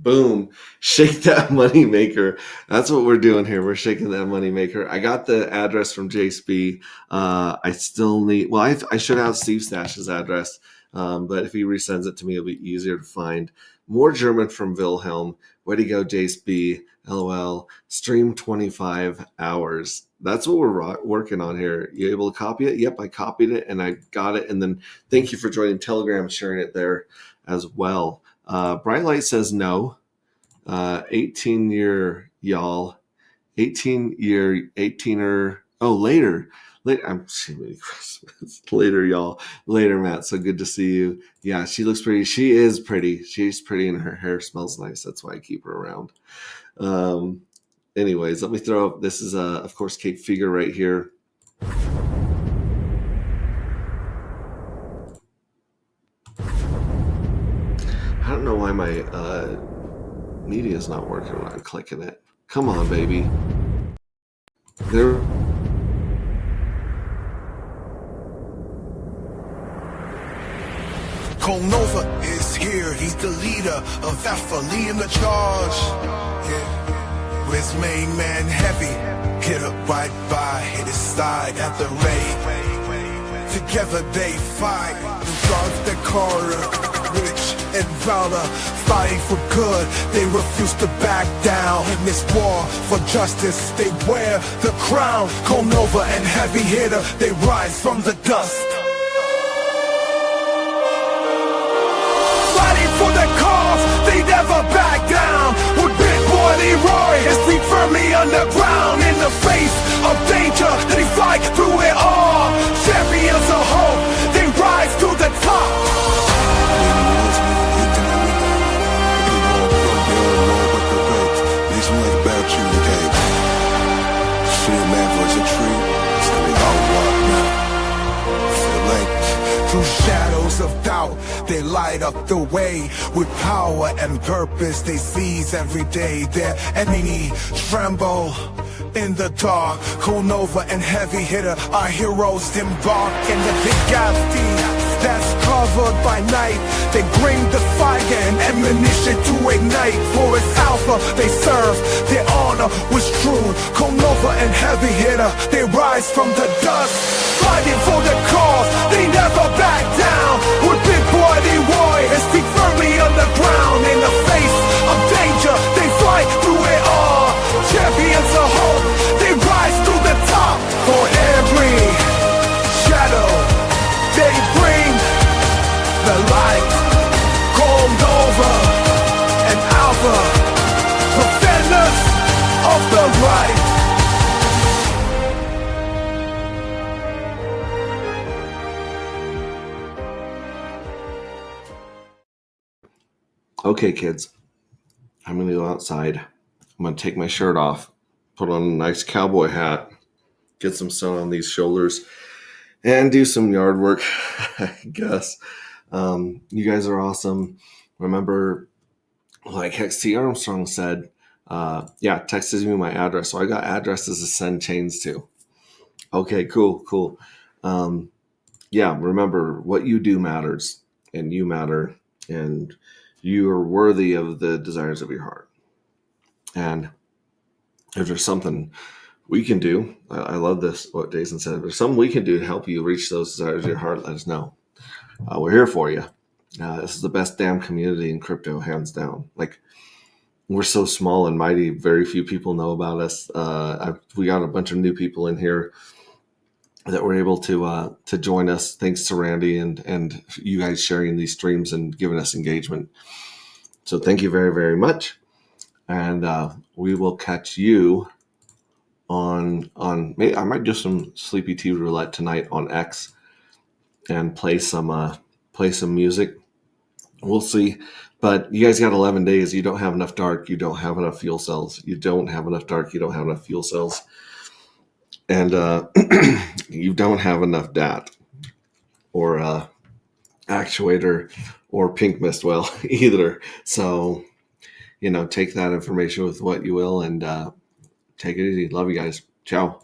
Boom. Shake that money maker. That's what we're doing here. We're shaking that money maker. I got the address from JSB. I still need, well, I should have Steve Stash's address, but if he resends it to me, it'll be easier to find. More German from Wilhelm. Way to go, JSB. LOL. Stream 25 hours. That's what we're working on here. You able to copy it? Yep, I copied it and I got it. And then thank you for joining Telegram and sharing it there as well. Bright Light says no. 18-year y'all. 18er. Oh, later. I'm assuming Christmas. Later, y'all. Later, Matt. So good to see you. Yeah, she looks pretty. She is pretty. She's pretty and her hair smells nice. That's why I keep her around. Anyways, let me throw up. This is, of course, Cape Figure right here. I don't know why my media is not working when I'm clicking it. Come on, baby. There. Nova is here. He's the leader of Alpha, leading the charge. Yeah. With his main man Heavy, hit up right by, hit his side at the raid. Together they fight, the dogs that corner, rich and valor, fighting for good. They refuse to back down in this war for justice. They wear the crown. Nova and Heavy hitter, they rise from the dust. For their cause, they never back down. With Big Boy Leroy, his feet firmly underground. In the face of danger, they fight through it all. Champions of hope, they rise to the top. Through shadows of doubt, they light up the way. With power and purpose, they seize every day. Their enemy tremble in the dark. Nova and Heavy hitter, our heroes embark in the big that's covered by night. They bring the fire and ammunition to ignite. For it's Alpha they serve, their honor was true. Nova and Heavy hitter, they rise from the dust. fighting for the cause, they never back down. With big boy they war and speak firmly on the ground. In the face of danger, they fight through it all. Champions of hope, they rise to the top. For every shadow, they bring the light. Combed over and alpha, defenders of the right. Okay, kids, I'm going to go outside. I'm going to take my shirt off, put on a nice cowboy hat, get some sun on these shoulders, and do some yard work, I guess. You guys are awesome. Remember, like XT Armstrong said, texted me my address. So I got addresses to send chains to. Okay, cool. Remember, what you do matters, and you matter, and you are worthy of the desires of your heart. And if there's something we can do, I love this, what Degen said, if there's something we can do to help you reach those desires of your heart, let us know. We're here for you. This is the best damn community in crypto, hands down. Like, we're so small and mighty, very few people know about us. We got a bunch of new people in here that were able to join us, thanks to Randy and you guys sharing these streams and giving us engagement. So thank you very, very much. And we will catch you on I might do some Sleepy Tea Roulette tonight on X and play some music. We'll see. But you guys got 11 days. You don't have enough dark. You don't have enough fuel cells. You don't have enough dark. You don't have enough fuel cells. And you don't have enough DAT or actuator or pink mist well either. So, take that information with what you will and take it easy. Love you guys. Ciao.